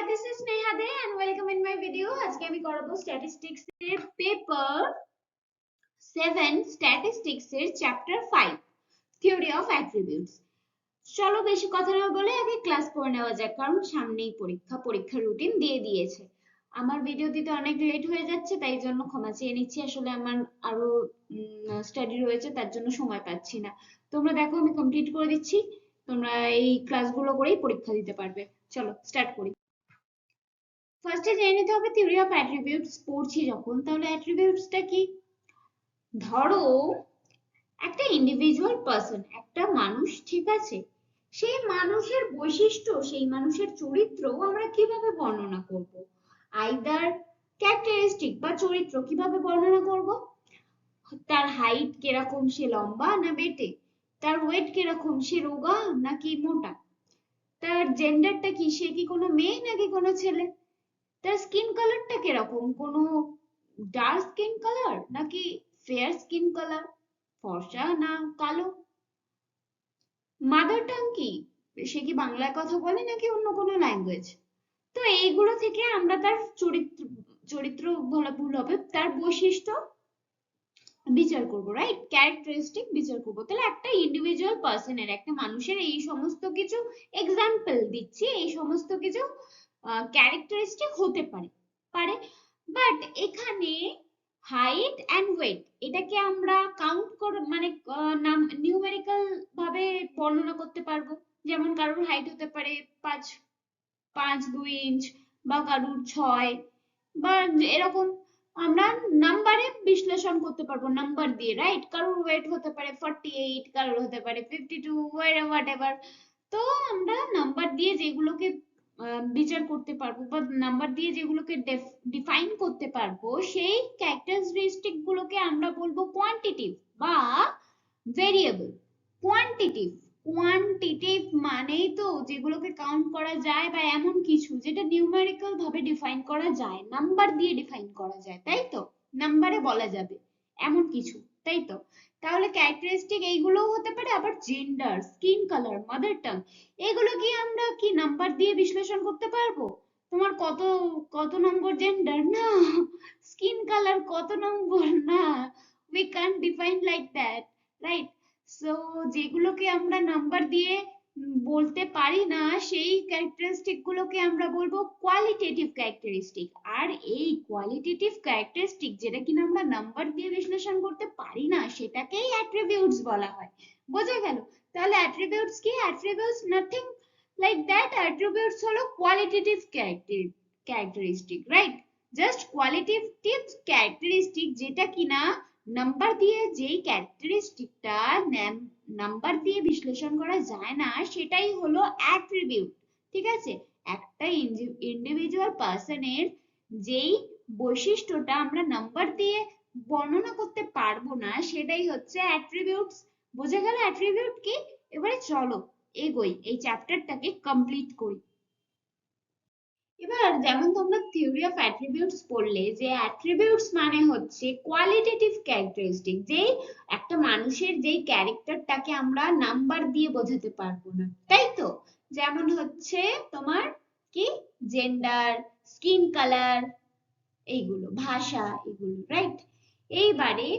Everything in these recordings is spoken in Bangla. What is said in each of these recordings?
this is Neha De and welcome in my video. আজকে আমি করাবো statistics এর পেপার 7 statistics এর চ্যাপ্টার 5 theory of attributes. চলো বেশি কথা না বলে আগে ক্লাস করে নেওয়া যাক, কারণ সামনেই পরীক্ষার রুটিন দিয়ে দিয়েছে। আমার ভিডিও দিতে অনেক লেট হয়ে যাচ্ছে, তাই জন্য ক্ষমা চেয়ে নিচ্ছি। আসলে আমার আরো স্টাডি রয়েছে, তার জন্য সময় পাচ্ছি না। তোমরা দেখো আমি কমপ্লিট করে দিচ্ছি, তোমরা এই ক্লাসগুলো করেই পরীক্ষা দিতে পারবে। চলো স্টার্ট করি। ফার্স্টে জেনে নিতে হবে থিওরি অফ অ্যাট্রিবিউটস। পড়ছি যখন, তাহলে অ্যাট্রিবিউটসটা কি? ধরো একটা ইন্ডিভিজুয়াল পারসন, একটা মানুষ, ঠিক আছে, সেই মানুষের বৈশিষ্ট্য, সেই মানুষের চরিত্র আমরা কিভাবে বর্ণনা করব? আইদার ক্যারেক্টারিস্টিক বা চরিত্র কিভাবে বর্ণনা করব? তার হাইট কিরকম, সে লম্বা না বেটে? তার ওয়েট কিরকম, সে রোগা নাকি মোটা? তার জেন্ডারটা কি, সে কি কোনো মেয়ে নাকি কোনো ছেলে? তার স্কিন কালারটা কিরকম, কোনো ডার্ক স্কিন কালার নাকি ফেয়ার স্কিন কালার, ফর্সা না কালো? মাদার টাং কি, সে কি বাংলায় কথা বলে নাকি অন্য কোনো ল্যাঙ্গুয়েজ? তো এইগুলো থেকে আমরা তার চরিত্র বলা ভুল হবে, তার বৈশিষ্ট্য বিচার করব, রাইট? ক্যারেক্টারিস্টিক বিচার করব। তাহলে একটা ইন্ডিভিজুয়াল পার্সনের, একটা মানুষের এই সমস্ত কিছু এক্সাম্পল দিচ্ছি, এই সমস্ত কিছু ক্যারেক্টারিস্টিক হতে পারে বাট এখানে হাইট এন্ড ওয়েট এটাকে আমরা কাউন্ট করে মানে নিউমেরিক্যাল ভাবে বর্ণনা করতে পারবো। যেমন কারোর হাইট হতে পারে 5.2 ইঞ্চ বা কারোর 6, বা এরকম আমরা নাম্বারে বিশ্লেষণ করতে পারবো, নাম্বার দিয়ে, রাইট? কারোর ওয়েট হতে পারে 48, কারোর হতে পারে 52, হোয়াট এভার। তো আমরা নাম্বার দিয়ে যেগুলোকে বিচার করতে পারবো বা নাম্বার দিয়ে যেগুলোকে ডিফাইন করতে পারবো, সেই ক্যারেক্টারিস্টিক গুলোকে আমরা বলবো কোয়ান্টিটিভ বা ভেরিয়েবল। কোয়ান্টিটিভ মানেই তো যেগুলোকে কাউন্ট করা যায় বা এমন কিছু যেটা নিউমেরিক্যাল ভাবে ডিফাইন করা যায়, নাম্বার দিয়ে ডিফাইন করা যায়, তাই তো? নাম্বারে বলা যাবে এমন কিছু, তাই তো? তাহলে ক্যারেক্টারিস্টিক এইগুলোও হতে পারে। আবার gender, skin colour, mother tongue, এগুলো কি আমরা কি নাম্বার দিয়ে বিশ্লেষণ করতে পারবো? তোমার কত কত নম্বর জেন্ডার, না। স্কিন কালার কত নম্বর, না। We can't define like that, right? So যেগুলোকে আমরা নাম্বার দিয়ে বলতে পারি না, সেই ক্যারেক্টারিস্টিক গুলোকে আমরা বলবো কোয়ালিটেটিভ ক্যারেক্টারিস্টিক। আর এই কোয়ালিটেটিভ ক্যারেক্টারিস্টিক যেটা কিনা আমরা নাম্বার দিয়ে বিশ্লেষণ করতে পারি না, সেটাকেই অ্যাট্রিবিউটস বলা হয়। বোঝা গেল? তাহলে অ্যাট্রিবিউটস কি? Attributes nothing like that. Attributes হলো qualitative characteristic, right? Just qualitative characteristic, যেটা কিনা নাম্বার দিয়ে যেই ক্যারেক্টারিস্টিকটা নাম্বার দিয়ে বিশ্লেষণ করা যায় না, সেটাই হলো অ্যাট্রিবিউট। ঠিক আছে? একটা ইন্ডিভিজুয়াল পারসনের যেই বৈশিষ্ট্যটা আমরা নাম্বার দিয়ে বর্ণনা করতে পারবো না, সেটাই হচ্ছে অ্যাট্রিবিউটস। বোঝা গেল অ্যাট্রিবিউট কি? এবারে চলো এগোই, এই চ্যাপ্টারটাকে কমপ্লিট করি। এবার যেমন তোমরা থিওরি অফ অ্যাট্রিবিউটস পড়লে, যে অ্যাট্রিবিউটস মানে হচ্ছে কোয়ালিটেটিভ ক্যারেক্টারিস্টিক, যেই একটা মানুষের যেই ক্যারেক্টারটাকে আমরা নাম্বার দিয়ে বোঝাতে পারবো না, তাই তো? যেমন হচ্ছে তোমার কি, জেন্ডার, স্কিন কালার, এইগুলো, ভাষা, এগুলো, রাইট? এইবারে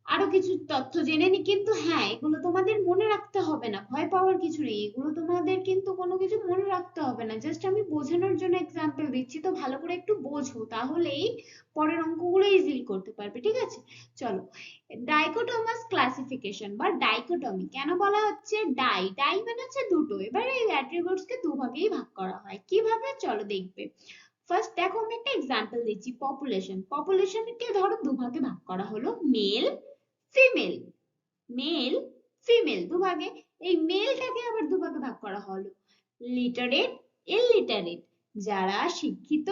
আরো কিছু তথ্য জেনে নি, কিন্তু হ্যাঁ এগুলো তোমাদের মনে রাখতে হবে না, ভয় পাওয়ার কিছু নেই। এগুলো তোমাদের কিন্তু কোনো কিছু মনে রাখতে হবে না, জাস্ট আমি বোঝানোর জন্য এক্সাম্পল দিচ্ছি, তো ভালো করে একটু বোঝো, তাহলেই পরের অঙ্কগুলো ইজিলি করতে পারবে, ঠিক আছে? চলো, ডাইকোটোমাস ক্লাসিফিকেশন বা ডাইকোটমি কেন বলা হচ্ছে? ডাই মানে হচ্ছে দুটো। এবারে এই অ্যাট্রিবিউটস কে দুভাগেই ভাগ করা হয়। কিভাবে? চলো দেখবে। ফার্স্ট দেখো, আমি একটা এক্সাম্পল দিচ্ছি। পপুলেশনকে ধরো দুভাগে ভাগ করা হলো, মেল ফিমেল। মেল ফিমেল দুভাগে। এই মেলটাকে আবার দুভাগে ভাগ করা হলো, লিটারেট ইলিটারেট, যারা শিক্ষিত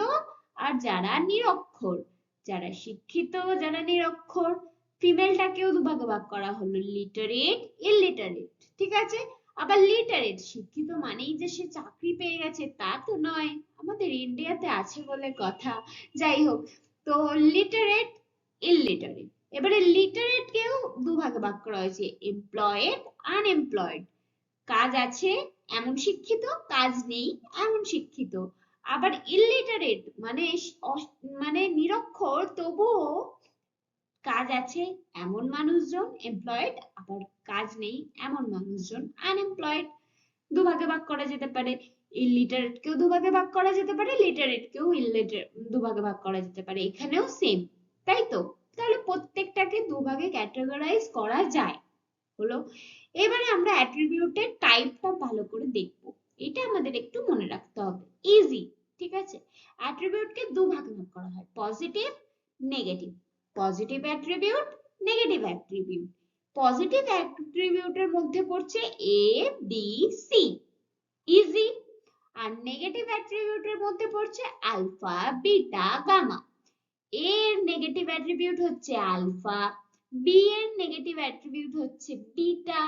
আর যারা নিরক্ষর। যারা শিক্ষিত, যারা নিরক্ষর। ফিমেলটাকেও দুভাগে ভাগ করা হলো, লিটারেট ইলিটারেট, ঠিক আছে? আবার লিটারেট, শিক্ষিত মানেই যে সে চাকরি পেয়ে গেছে তা তো নয়, আমাদের ইন্ডিয়াতে আছে বলে কথা, যাই হোক। তো লিটারেট ইলিটারেট। এবারে লিটারেট কেও দুভাগে ভাগ করা হয়েছে, এমপ্লয়েড আনএমপ্লয়েড। কাজ আছে এমন শিক্ষিত, কাজ নেই এমন শিক্ষিত। আবার ইলিটারেট মানে মানে নিরক্ষর তবুও কাজ আছে এমন মানুষজন এমপ্লয়েড, আবার কাজ নেই এমন মানুষজন আনএমপ্লয়েড। দুভাগে ভাগ করা যেতে পারে, ইলিটারেট কেও দুভাগে ভাগ করা যেতে পারে, লিটারেট কেও দুভাগে ভাগ করা যেতে পারে, এখানেও সেম, তাই তো? তাহলে প্রত্যেকটাকে দুভাগে ক্যাটাগরাইজ করা যায়, হলো। এবারে আমরা অ্যাট্রিবিউটের টাইপটা ভালো করে দেখব, এটা আমাদের একটু মনে রাখতে হবে, ইজি, ঠিক আছে? অ্যাট্রিবিউটকে দুভাগে ভাগ করা হয়, positive, negative. Positive attribute, negative attribute. Positive অ্যাট্রিবিউটের মধ্যে পড়ছে এ, বি, সি, ইজি। আর নেগেটিভ অ্যাট্রিবিউটের মধ্যে পড়ছে আলফা, বিটা, গামা। এ এর নেগেটিভ অ্যাট্রিবিউট হচ্ছে আলফা, বি এর নেগেটিভ অ্যাট্রিবিউট হচ্ছে বিটা,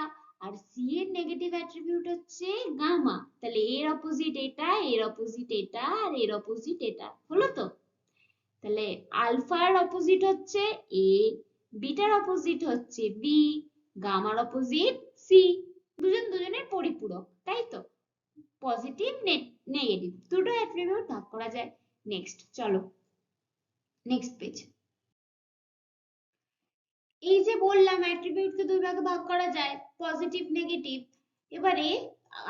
আর সি এর নেগেটিভ অ্যাট্রিবিউট হচ্ছে গামা। তাহলে এর অপোজিট এটা, এর অপোজিট এটা, আর এর অপোজিট এটা, হলো তো? তাহলে আলফার অপোজিট হচ্ছে এ, বিটার অপোজিট হচ্ছে বি, গামার অপোজিট সি। দুজন দুজনের পরিপূরক, তাই তো? পজিটিভ, নেগেটিভ দুটো অ্যাট্রিবিউট ভাগ করা যায়। নেক্সট চলো, নেক্সট পেজ। এই যে বললাম অ্যাট্রিবিউটকে দুই ভাগে ভাগ করা যায়, পজিটিভ, নেগেটিভ। এবারে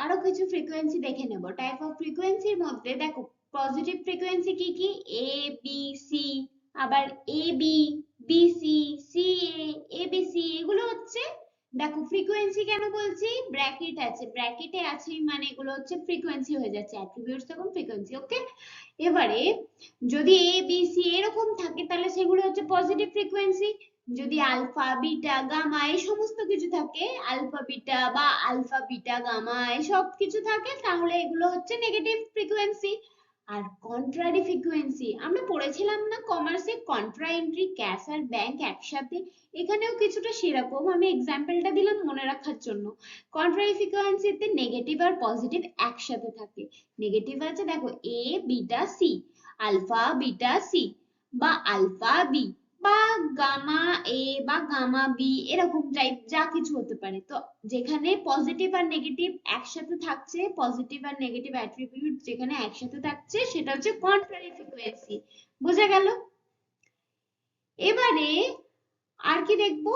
আরো কিছু ফ্রিকোয়েন্সি দেখে নেব। টাইপ অফ ফ্রিকোয়েন্সির মধ্যে দেখো পজিটিভ ফ্রিকোয়েন্সি কি কি, এ বি সি, আবার A B, B C, C A B C, এগুলো হচ্ছে, দেখো ফ্রিকোয়েন্সি কেন বলছি, ব্র্যাকেট আছে, ব্র্যাকেটে আছে মানে এগুলো হচ্ছে ফ্রিকোয়েন্সি হয়ে যাচ্ছে, অ্যাট্রিবিউটস তখন ফ্রিকোয়েন্সি, ওকে? এবারে যদি এ বি সি এরকম থাকে তাহলে সেগুলো হচ্ছে পজিটিভ ফ্রিকোয়েন্সি। যদি আলফা, বিটা, গামা এই সমস্ত কিছু থাকে, আলফা বিটা বা আলফা বিটা গামা এসব কিছু থাকে, তাহলে এগুলো হচ্ছে নেগেটিভ ফ্রিকোয়েন্সি। আর কন্ট্রারি ফ্রিকোয়েন্সি আমরা পড়েছিলাম না কমার্সে, কন্ট্রা এন্ট্রি, ক্যাশ আর ব্যাংক একসাথে, এখানেও কিছুটা সেরকম, আমি এক্সাম্পলটা দিলাম মনে রাখার জন্য। কন্ট্রারি ফ্রিকোয়েন্সিতে নেগেটিভ আর পজিটিভ একসাথে থাকে। নেগেটিভ আছে দেখো A beta C, alpha beta C, বা আলফা বি, বা গামা এ বা গামা বি, এরকম টাইপ যা কিছু হতে পারে। তো যেখানে পজিটিভ আর নেগেটিভ একসাথে থাকছে, পজিটিভ আর নেগেটিভ অ্যাট্রিবিউট যেখানে একসাথে থাকছে সেটা হচ্ছে কন্ট্রারি ফ্রিকোয়েন্সি। বোঝা গেল? এবারে আর কি দেখবো,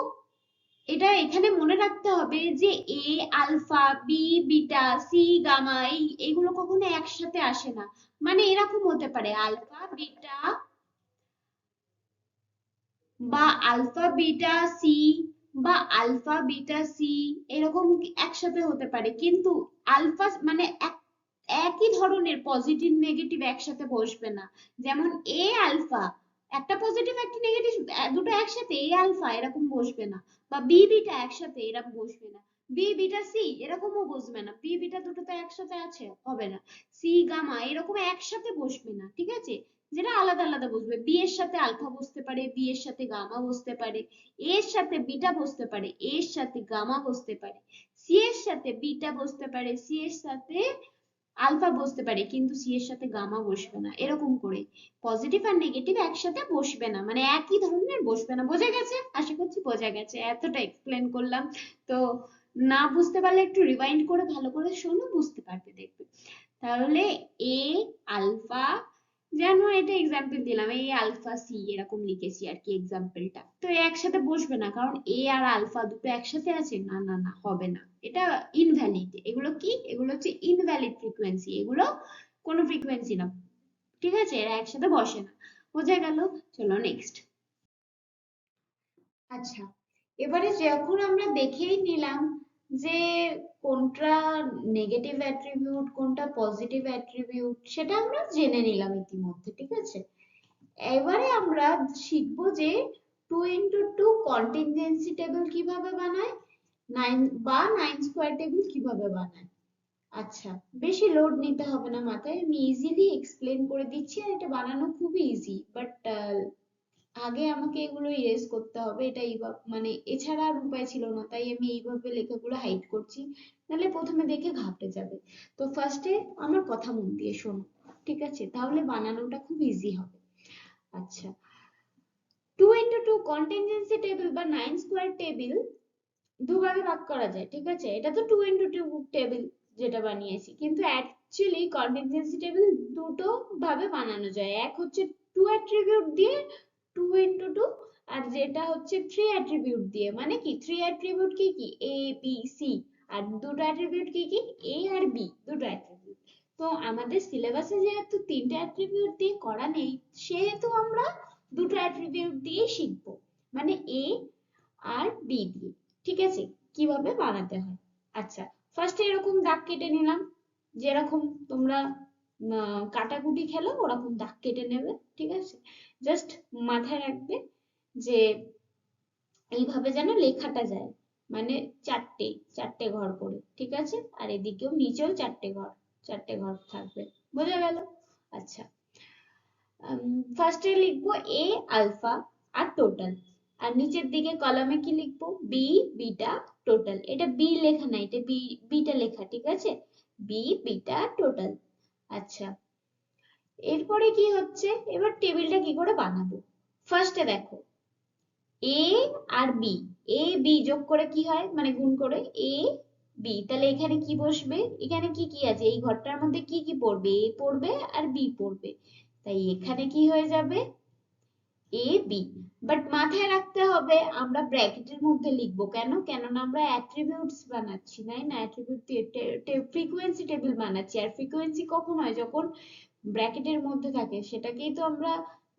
এটা এখানে মনে রাখতে হবে যে A alpha, B beta, C gamma এইগুলো কখনো একসাথে আসে না। মানে এরকম হতে পারে আলফা বিটা বা আলফা বিটা সি, বা আলফা বিটা সি এরকম একসাথে হতে পারে, কিন্তু আলফা মানে একই ধরনের পজিটিভ নেগেটিভ একসাথে বসবে না। যেমন এ আলফা, একটা পজিটিভ একটা নেগেটিভ দুটো একসাথে এ আলফা এরকম বসবে না, বা বি বিটা একসাথে এরকম বসবে না, বি বিটা সি এরকমও বসবে না, বি বিটা দুটো তো একসাথে আছে হবে না, সি গামা এরকম একসাথে বসবে না, ঠিক আছে? যেটা আলাদা আলাদা বসবে, বি এর সাথে আলফা বসতে পারে, বি এর সাথে গামা বসতে পারে, এ এর সাথে বিটা বসতে পারে, এ এর সাথে গামা বসতে পারে, সি এর সাথে বিটা বসতে পারে, সি এর সাথে আলফা বসতে পারে, কিন্তু সি এর সাথে গামা বসবে না, এরকম করে পজিটিভ আর নেগেটিভ একসাথে বসবে না, মানে একই ধরনের বসবে না। বোঝা গেছে? আশা করছি বোঝা গেছে, এতটা এক্সপ্লেন করলাম তো। না বুঝতে পারলে একটু রিওয়াইন্ড করে ভালো করে শোনো, বুঝতে পারবে দেখবে। তাহলে এ আলফা, যেন এটা এক্সাম্পল দিলাম, এই আলফা সি এরকম লিখেছি আর কি এক্সাম্পলটা, তো একসাথে বসবে না, কারণ এ আর আলফা দুটো একসাথে আছে, না না না হবে না, এটা ইনভ্যালিড। এগুলো কি, এগুলো হচ্ছে ইনভ্যালিড ফ্রিকোয়েন্সি, এগুলো কোনো ফ্রিকোয়েন্সি না, ঠিক আছে? এরা একসাথে বসে না। বোঝা গেল? চলো নেক্সট। আচ্ছা, এবারে যখন আমরা দেখেই নিলাম যে কোনটা নেগেটিভ অ্যাট্রিবিউট কোনটা পজিটিভ অ্যাট্রিবিউট, সেটা আমরা জেনে নিলাম ইতিমধ্যে, ঠিক আছে? এবারে আমরা শিখবো যে 2x2 কন্টিনজেন্সি টেবিল কিভাবে বানায়, নাইন বা নাইন স্কোয়ার টেবিল কিভাবে বানায়। আচ্ছা, বেশি লোড নিতে হবে না মাথায়, আমি ইজিলি এক্সপ্লেন করে দিচ্ছি, আর এটা বানানো খুবই ইজি, বাট আগে আমাকে এগুলো ইরেজ করতে হবে, এটা এইভাবে মানে এছাড়া আর উপায় ছিল না, তাই আমি এইভাবে লেখাগুলো হাইড করছি, নাহলে প্রথমে দেখে ঘাবড়ে যাবে। তো ফার্স্টে আমার কথা মন দিয়ে শোনো, ঠিক আছে? তাহলে বানানোটা খুব ইজি হবে। আচ্ছা, 2x2 কন্টিনজেন্সি টেবিল বা নাইন স্কোয়ার টেবিল দুভাগে ভাগ করা যায়, ঠিক আছে? এটা তো 2x2 টেবিল যেটা বানিয়েছি, কিন্তু অ্যাকচুয়ালি কন্টিনজেন্সি টেবিল দুটো ভাবে বানানো যায়, এক হচ্ছে টু অ্যাট্রিবিউট দিয়ে, 2 × 2, আর যেটা হচ্ছে 3 অ্যাট্রিবিউট দিয়ে। মানে কি 3 অ্যাট্রিবিউট কি কি, এ বি সি, আর দুটো অ্যাট্রিবিউট কি কি, এ আর বি, দুটো অ্যাট্রিবিউট। তো আমাদের সিলেবাসে যেহেতু 3টে অ্যাট্রিবিউট দিয়ে করা নেই, সেহেতু আমরা দুটো অ্যাট্রিবিউট দিয়ে শিখবো, মানে এ আর বি দিয়ে। ঠিক আছে, কিভাবে বানাতে হয়। আচ্ছা, ফার্স্টে এরকম দাগ কেটে নিলাম, যেরকম তোমরা কাটাকুটি খেলো ওরকম দাগ কেটে নেবে। ঠিক আছে, জাস্ট মাথায় রাখবে যে এইভাবে যেন লেখাটা যায়, মানে চারটে চারটে ঘর করে। ঠিক আছে, আর এদিকেও নিচেও চারটে ঘর থাকবে। বোঝা গেল? আচ্ছা, ফার্স্টে লিখবো এ আলফা আর টোটাল, আর নিচের দিকে কলামে কি লিখবো, বি বিটা টোটাল। এটা বি লেখা না, এটা বিটা লেখা। ঠিক আছে, বি বিটা টোটাল। আচ্ছা, এরপরে কি হচ্ছে, এবার টেবিলটা কি করে বানাবো। ফার্স্টে দেখো এ আর বি, এ বি যোগ করে কি হয়, মানে গুণ করে এ বি, তাহলে এখানে কি বসবে, এখানে কি কি আছে, এই ঘরটার মধ্যে কি কি পড়বে, এ পড়বে আর বি পড়বে, তাই এখানে কি হয়ে যাবে, এ বি। বাট মাথায় রাখতে হবে আমরা ব্র্যাকেটের মধ্যে লিখবো, কেন, কেননা আমরা অ্যাট্রিবিউটস বানাচ্ছি, তাই না, অ্যাট্রিবিউট ফ্রিকোয়েন্সি টেবিল বানাচ্ছি, আর ফ্রিকোয়েন্সি কখন হয়, যখন ব্র্যাকেটের মধ্যে থাকে, সেটাকেই তো আমরা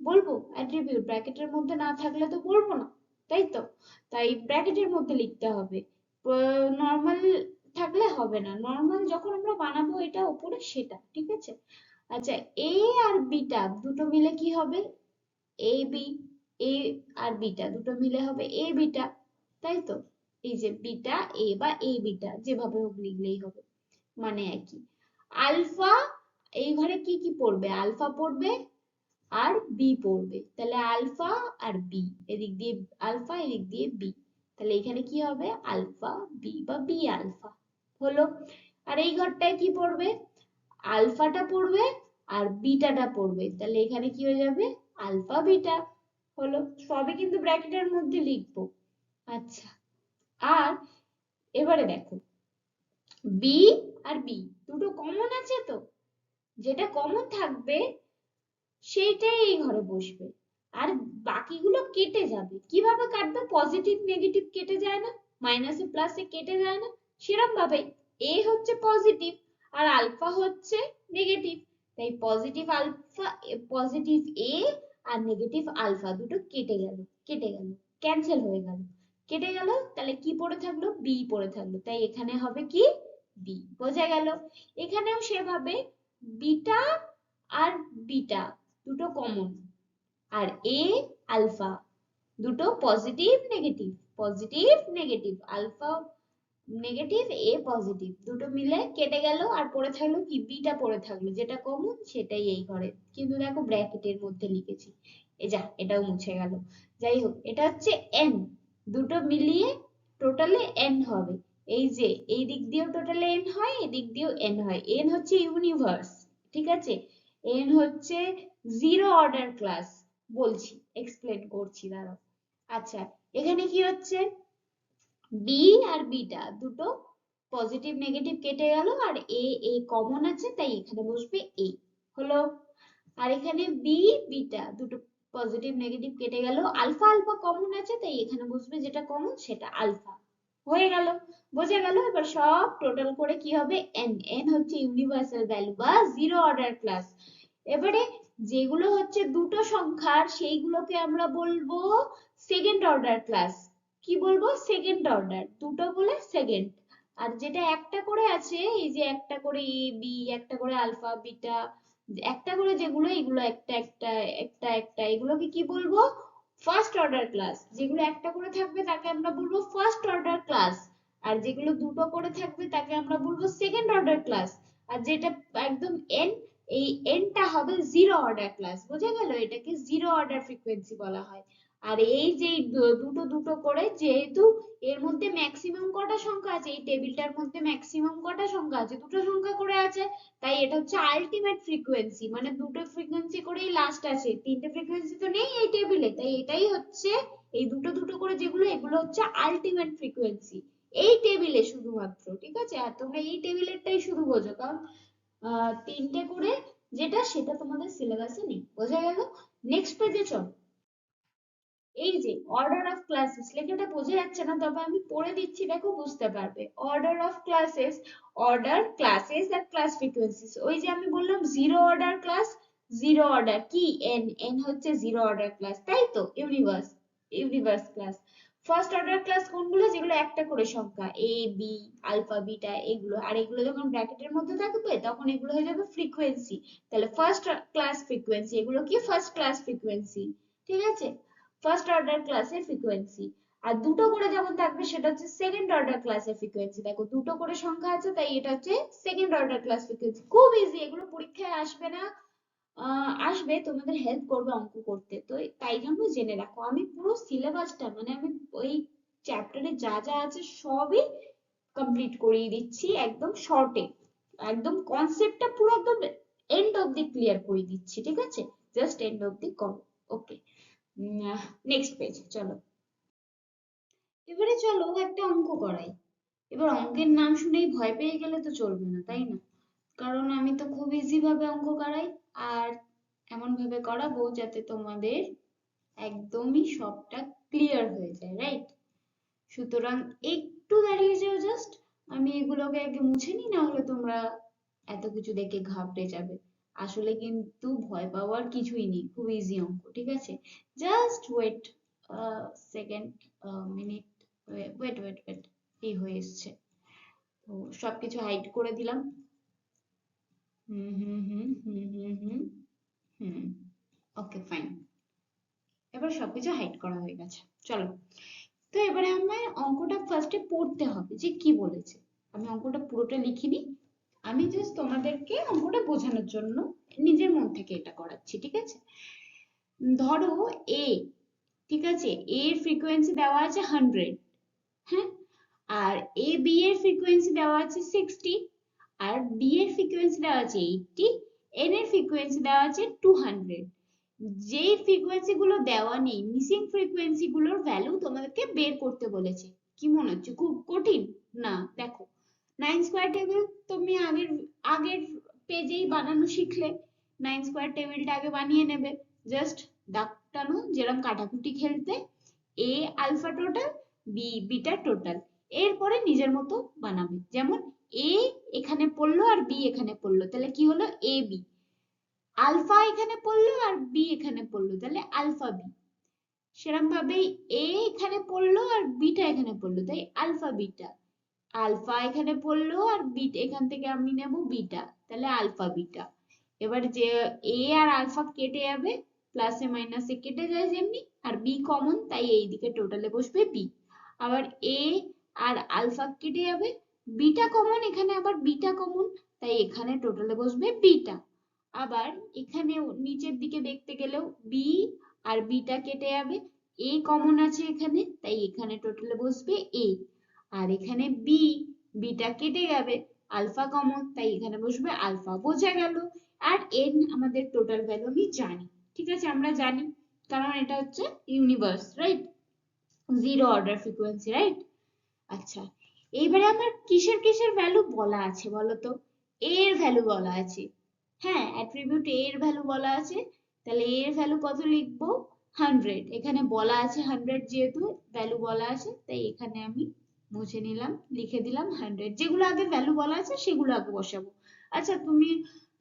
বলবো অ্যাট্রিবিউট। ব্র্যাকেটের মধ্যে না থাকলে তো বলবো না, তাই তো, তাই ব্র্যাকেটের মধ্যে লিখতে হবে, নর্মাল থাকলে হবে না, নর্মাল যখন আমরা বানাবো এটা উপরে সেটা। ঠিক আছে, আচ্ছা, এ আর বিটা দুটো মিলে কি হবে, A B, A R beta দুটো মিলে হবে এ বিটা, তাই তো, এই যে বিটা এ বা এ বিটা যেভাবে হোক লিখলেই হবে, মানে একই। আলফা, এই ঘরে কি কি পড়বে, আলফা পড়বে আর বি পড়বে, তাহলে আলফা আর বি, এদিক দিয়ে আলফা এদিক দিয়ে বি, তাহলে এখানে কি হবে, আলফা বি বা বি আলফা হলো। আর এই ঘরটায় কি পড়বে, আলফাটা পড়বে আর বিটাটা পড়বে, তাহলে এখানে কি হয়ে যাবে, আলফা বিটা হলো। সবই কিন্তু ব্র্যাকেটের মধ্যে লিখবো। আচ্ছা, আর এবারে দেখো বি আর বি দুটো কমন আছে, তো যেটা কমন থাকবে সেইটাই এই ঘরে বসবে, আর বাকিগুলো কেটে যাবে। কিভাবে কাটবে, পজিটিভ নেগেটিভ কেটে যায় না, মাইনাসে প্লাসে কেটে যায় না, সেরকম ভাবে এ হচ্ছে পজিটিভ আর আলফা হচ্ছে নেগেটিভ, তাই পজিটিভ আলফা, পজিটিভ এ আর নেগেটিভ আলফা দুটো কেটে গেল, ক্যান্সেল হয়ে গেল, কেটে গেল, তাহলে কি পড়ে থাকলো, বি পড়ে থাকলো, তাই এখানে হবে কি, বি। বোঝা গেল? এখানেও সেভাবে বিটা আর বিটা দুটো কমন, আর এ আলফা দুটো পজিটিভ নেগেটিভ আলফা নেগেটিভ, এ পজিটিভ, দুটো মিলে কেটে গেল, আর পড়ে থাকলো কি, বিটা পড়ে থাকলো, যেটা কমন সেটাই এই ঘরে, কিন্তু দেখো ব্র্যাকেটের মধ্যে লিখেছি, এই যা এটাও মুছে গেল। যাই হোক, এটা হচ্ছে এন, দুটো মিলিয়ে টোটালে এন হবে, এই যে এই দিক দিয়েও টোটালে এন হয়, এদিক দিয়েও এন হয়, এন হচ্ছে ইউনিভার্স। ঠিক আছে, এন হচ্ছে জিরো অর্ডার ক্লাস, বলছি এক্সপ্লেন করছি, দাঁড়াও। আচ্ছা, এখানে কি হচ্ছে, বি আর বিটা দুটো পজিটিভ নেগেটিভ কেটে গেল, আর এ এ কমন আছে, তাই এখানে বসবে এ হলো। আর এখানে বি বিটা দুটো পজিটিভ নেগেটিভ কেটে গেল, আলফা আলফা কমন আছে, তাই এখানে বসবে যেটা কমন সেটা আলফা, হয়ে গেল। বোঝা গেল? এবার সব টোটাল করে কি হবে, এন, এন হচ্ছে ইউনিভার্সাল ভ্যালু বা জিরো অর্ডার ক্লাস। এবারে যেগুলো হচ্ছে দুটো সংখ্যার, সেইগুলোকে আমরা বলবো সেকেন্ড অর্ডার ক্লাস। কি বলবো, সেকেন্ড অর্ডার, দুটো বলে সেকেন্ড। আর যেটা একটা করে আছে, এই যে একটা করে এ বি, একটা করে আলফা বিটা, একটা করে যেগুলো, এগুলো একটা একটা একটা একটা, এগুলোকে কি বলবো, ফার্স্ট অর্ডার ক্লাস। যেগুলো একটা করে থাকবে তাকে আমরা বলবো ফার্স্ট অর্ডার ক্লাস, আর যেগুলো দুটো করে থাকবে তাকে আমরা বলবো সেকেন্ড অর্ডার ক্লাস। আর যেটা একদম এন, এই এনটা হবে জিরো অর্ডার ক্লাস। বোঝা গেল? এটাকে জিরো অর্ডার ফ্রিকোয়েন্সি বলা হয়। আর এই যে দুটো দুটো করে, যেহেতু এর মধ্যে ম্যাক্সিমাম কটা সংখ্যা আছে, এই টেবিলটার মধ্যে ম্যাক্সিমাম কটা সংখ্যা আছে, দুটো সংখ্যা করে আছে, তাই এটা হচ্ছে আলটিমেট ফ্রিকোয়েন্সি, মানে দুটো ফ্রিকোয়েন্সি করেই লাস্ট আছে, তিনটে ফ্রিকোয়েন্সি তো নেই এই টেবিলে, তাই এটাই হচ্ছে, এই দুটো দুটো করে যেগুলো, এগুলো হচ্ছে আলটিমেট ফ্রিকোয়েন্সি এই টেবিলে শুধুমাত্র। ঠিক আছে, আর তোমরা এই টেবিলেরটাই শুধু বোঝো, কারণ তিনটে করে, যেটা সেটা তোমাদের সিলেবাসে নেই, বোঝা গেল? নেক্সট পেজে চলো। এই যে অর্ডার অফ ক্লাসেস লেখাটা বোঝা যাচ্ছে না, তবে আমি পড়ে দিচ্ছি, দেখো বুঝতে পারবে। Order of classes, order classes আর ক্লাস ফ্রিকোয়েন্সিস। ওই যে আমি বললাম zero order class, zero order কি এন, এন হচ্ছে জিরো অর্ডার ক্লাস, তাই তো? Universe, universe class. First order class কোনগুলো? যেগুলো একটা করে সংখ্যা, এ বি আলফা বিটা এগুলো, আর এগুলো যখন ব্র্যাকেটের মধ্যে থাকবে তখন এগুলো হয়ে যাবে ফ্রিকোয়েন্সি। তাহলে ফার্স্ট ক্লাস ফ্রিকোয়েন্সি, এগুলো কি ফার্স্ট ক্লাস ফ্রিকোয়েন্সি, ঠিক আছে? ফার্স্ট অর্ডার ক্লাসের ফ্রিকোয়েন্সি। আর দুটো করে যখন থাকবে সেটা হচ্ছে সেকেন্ড অর্ডার ক্লাসের ফ্রিকোয়েন্সি। দেখো দুটো করে সংখ্যা আছে, তাই এটা হচ্ছে সেকেন্ড অর্ডার ক্লাস ফ্রিকোয়েন্সি। খুব ইজি, এগুলো পরীক্ষায় আসবে না, আসবে, তোমাদের হেল্প করবে অঙ্ক করতে, তো তাই জন্য জেনে রাখো। আমি পুরো সিলেবাসটা, মানে আমি ওই চ্যাপ্টারে যা যা আছে সবই কমপ্লিট করিয়ে দিচ্ছি একদম শর্টে, একদম কনসেপ্টটা পুরো একদম এন্ড অবধি ক্লিয়ার করে দিচ্ছি, ঠিক আছে? জাস্ট এন্ড অবধি করো, ওকে? নেক্সট পেজ চলো। এবারে চলো একটা অঙ্ক করাই। এবার অঙ্কের নাম শুনেই ভয় পেয়ে গেলে তো চলবে না, তাই না? কারণ আমি তো খুব ইজি ভাবে অঙ্ক করাই, আর এমন ভাবে করাবো যাতে তোমাদের একদমই সবটা ক্লিয়ার হয়ে যায়, রাইট? সুতরাং একটু দাঁড়িয়ে যাও জাস্ট, আমি এগুলোকে আগে মুছে নিই, না হলে তোমরা এত কিছু দেখে ঘাবড়ে যাবে। আসলে কিন্তু ভয় পাওয়ার কিছুই নেই, খুব ইজি অঙ্ক, ঠিক আছে? Just wait second, minute, wait wait wait, এই হয়ে এসছে। তো সবকিছু হাইড করে দিলাম। Hmm hmm hmm hmm hmm hmm hmm, okay fine. এবার সবকিছু হাইড করা হয়ে গেছে, চলো। তো এবারে আমার অঙ্কটা ফার্স্টে পড়তে হবে যে কি বলেছে। আমি অঙ্কটা পুরোটা লিখিনি, আমি জাস্ট তোমাদেরকে অঙ্কটা বোঝানোর জন্য নিজের মন থেকে এটা করাচ্ছি, ঠিক আছে? ধরো এ, ঠিক আছে, এ এর ফ্রিকোয়েন্সি দেওয়া আছে 100, হ্যাঁ, আর এ বি এর ফ্রিকোয়েন্সি দেওয়া আছে 60, আর ডি এর ফ্রিকোয়েন্সি দেওয়া আছে 80, এন এর ফ্রিকোয়েন্সি দেওয়া আছে 200। যেই ফ্রিকোয়েন্সি গুলো দেওয়া নেই, মিসিং ফ্রিকোয়েন্সি গুলোর ভ্যালু তোমাদেরকে বের করতে বলেছে। কি মনে হচ্ছে খুব কঠিন? না, দেখো, 9 স্কোয়ার টেবিল তুমি আগের আগের পেজেই বানানো শিখলে। 9 স্কোয়ার টেবিলটা আগে বানিয়ে নেবে, জাস্ট দাগ টানো, যেরকম কাটাকুটি খেলতে। A alpha total, B beta total, এরপরে নিজের মতো বানাবে। যেমন এ এখানে পড়লো আর বি এখানে পড়লো, তাহলে কি হলো? A B. আলফা এখানে পড়লো আর বি এখানে পড়লো, তাহলে আলফা বি। সেরকম ভাবেই এ এখানে পড়লো আর বিটা এখানে পড়লো, তাই আলফা বিটা। আলফা এখানে পড়লো আর বিটা, এখান থেকে আমি নেব বিটা, তাহলে আলফা বিটা। এবার যে এ আর আলফা কেটে যাবে, প্লাসে মাইনাসে কেটে যায় যেমনি, আর বি কমন, তাই এইদিকে টোটালে বসবে বি। আবার এ আর আলফা কেটে যাবে, বিটা কমন, এখানে আবার বিটা কমন, তাই এখানে টোটালে বসবে বিটা। আবার এখানে নিচের দিকে দেখতে গেলেও বি আর বিটা কেটে যাবে, এ কমন আছে এখানে, তাই এখানে টোটালে বসবে এ। আর এখানে বি, বিটা কেটে যাবে, আলফা কমন, তাই এখানে বসবে আলফা, বোঝা গেল? আর এন আমাদের টোটাল ভ্যালু আমি জানি, ঠিক আছে, আমরা জানি, কারণ এটা হচ্ছে universe, right? Zero order frequency, right? আচ্ছা, এইবারে আমার কিসের কিসের ভ্যালু বলা আছে বলো তো? এ এর ভ্যালু বলা আছে, হ্যাঁ, অ্যাট্রিবিউট এ এর ভ্যালু বলা আছে। তাহলে এ এর ভ্যালু কত লিখবো? 100, এখানে বলা আছে 100, যেহেতু ভ্যালু বলা আছে তাই এখানে আমি মুছে নিলাম, লিখে দিলাম 100। যেগুলো আগে ভ্যালু বলা আছে সেগুলো আগে বসাবো। আচ্ছা,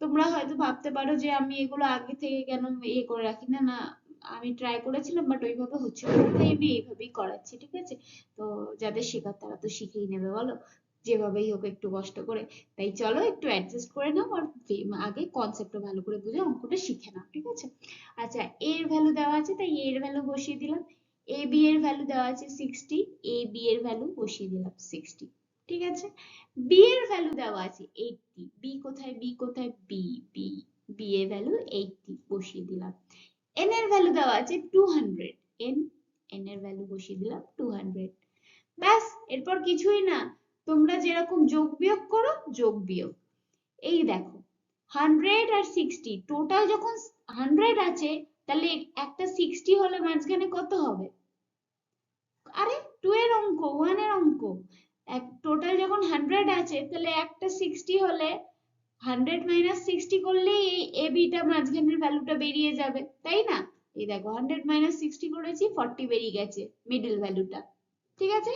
তোমরা হয়তো ভাবতে পারো যে আমি এগুলো আগে থেকে কেন করে রাখি না। না, আমি ট্রাই করেছিলাম বাট ওইভাবে হচ্ছিল না, তাই আমি এইভাবেই করাচ্ছি, ঠিক আছে? তো যাদের শেখার তারা তো শিখেই নেবে, বলো, যেভাবেই হোক একটু কষ্ট করে। তাই চলো একটু অ্যাডজাস্ট করে নাও, আর আগে কনসেপ্টটা ভালো করে বুঝে অঙ্কটা শিখে নাও, ঠিক আছে? আচ্ছা, এ এর ভ্যালু দেওয়া আছে তাই এ এর ভ্যালু বসিয়ে দিলাম। এ বি এর ভ্যালু দেওয়া আছে 60, এ বি এর ভ্যালু বসিয়ে দিলাম 60, ঠিক আছে? বি এর ভ্যালু দেওয়া আছে 80, বি কোথায়? বি কোথায়? বি, বি, বি এর ভ্যালু 80 বসিয়ে দিলাম। এন এর ভ্যালু দেওয়া আছে 200, এন, এন এর ভ্যালু বসিয়ে দিলাম 200। ব্যাস, এরপর কিছুই না, তোমরা যেরকম যোগ বিয়োগ করো, যোগ বিয়োগ। এই দেখো, 100 আর 60 টোটাল যখন 100 আছে, তাহলে একটা 60 হলে মাঝখানে কত হবে? আরে 2 এর অঙ্ক, 1 এর অঙ্ক। টোটাল যখন 100 আছে তাহলে একটা 60 হলে 100 মাইনাস 60 করলে এই এ বিটা মাঝখানের ভ্যালুটা বেরিয়ে যাবে, তাই না? এই দেখো 100 মাইনাস 60 করেছি, 40 বেরিয়ে গেছে মিডল ভ্যালুটা। ঠিক আছে,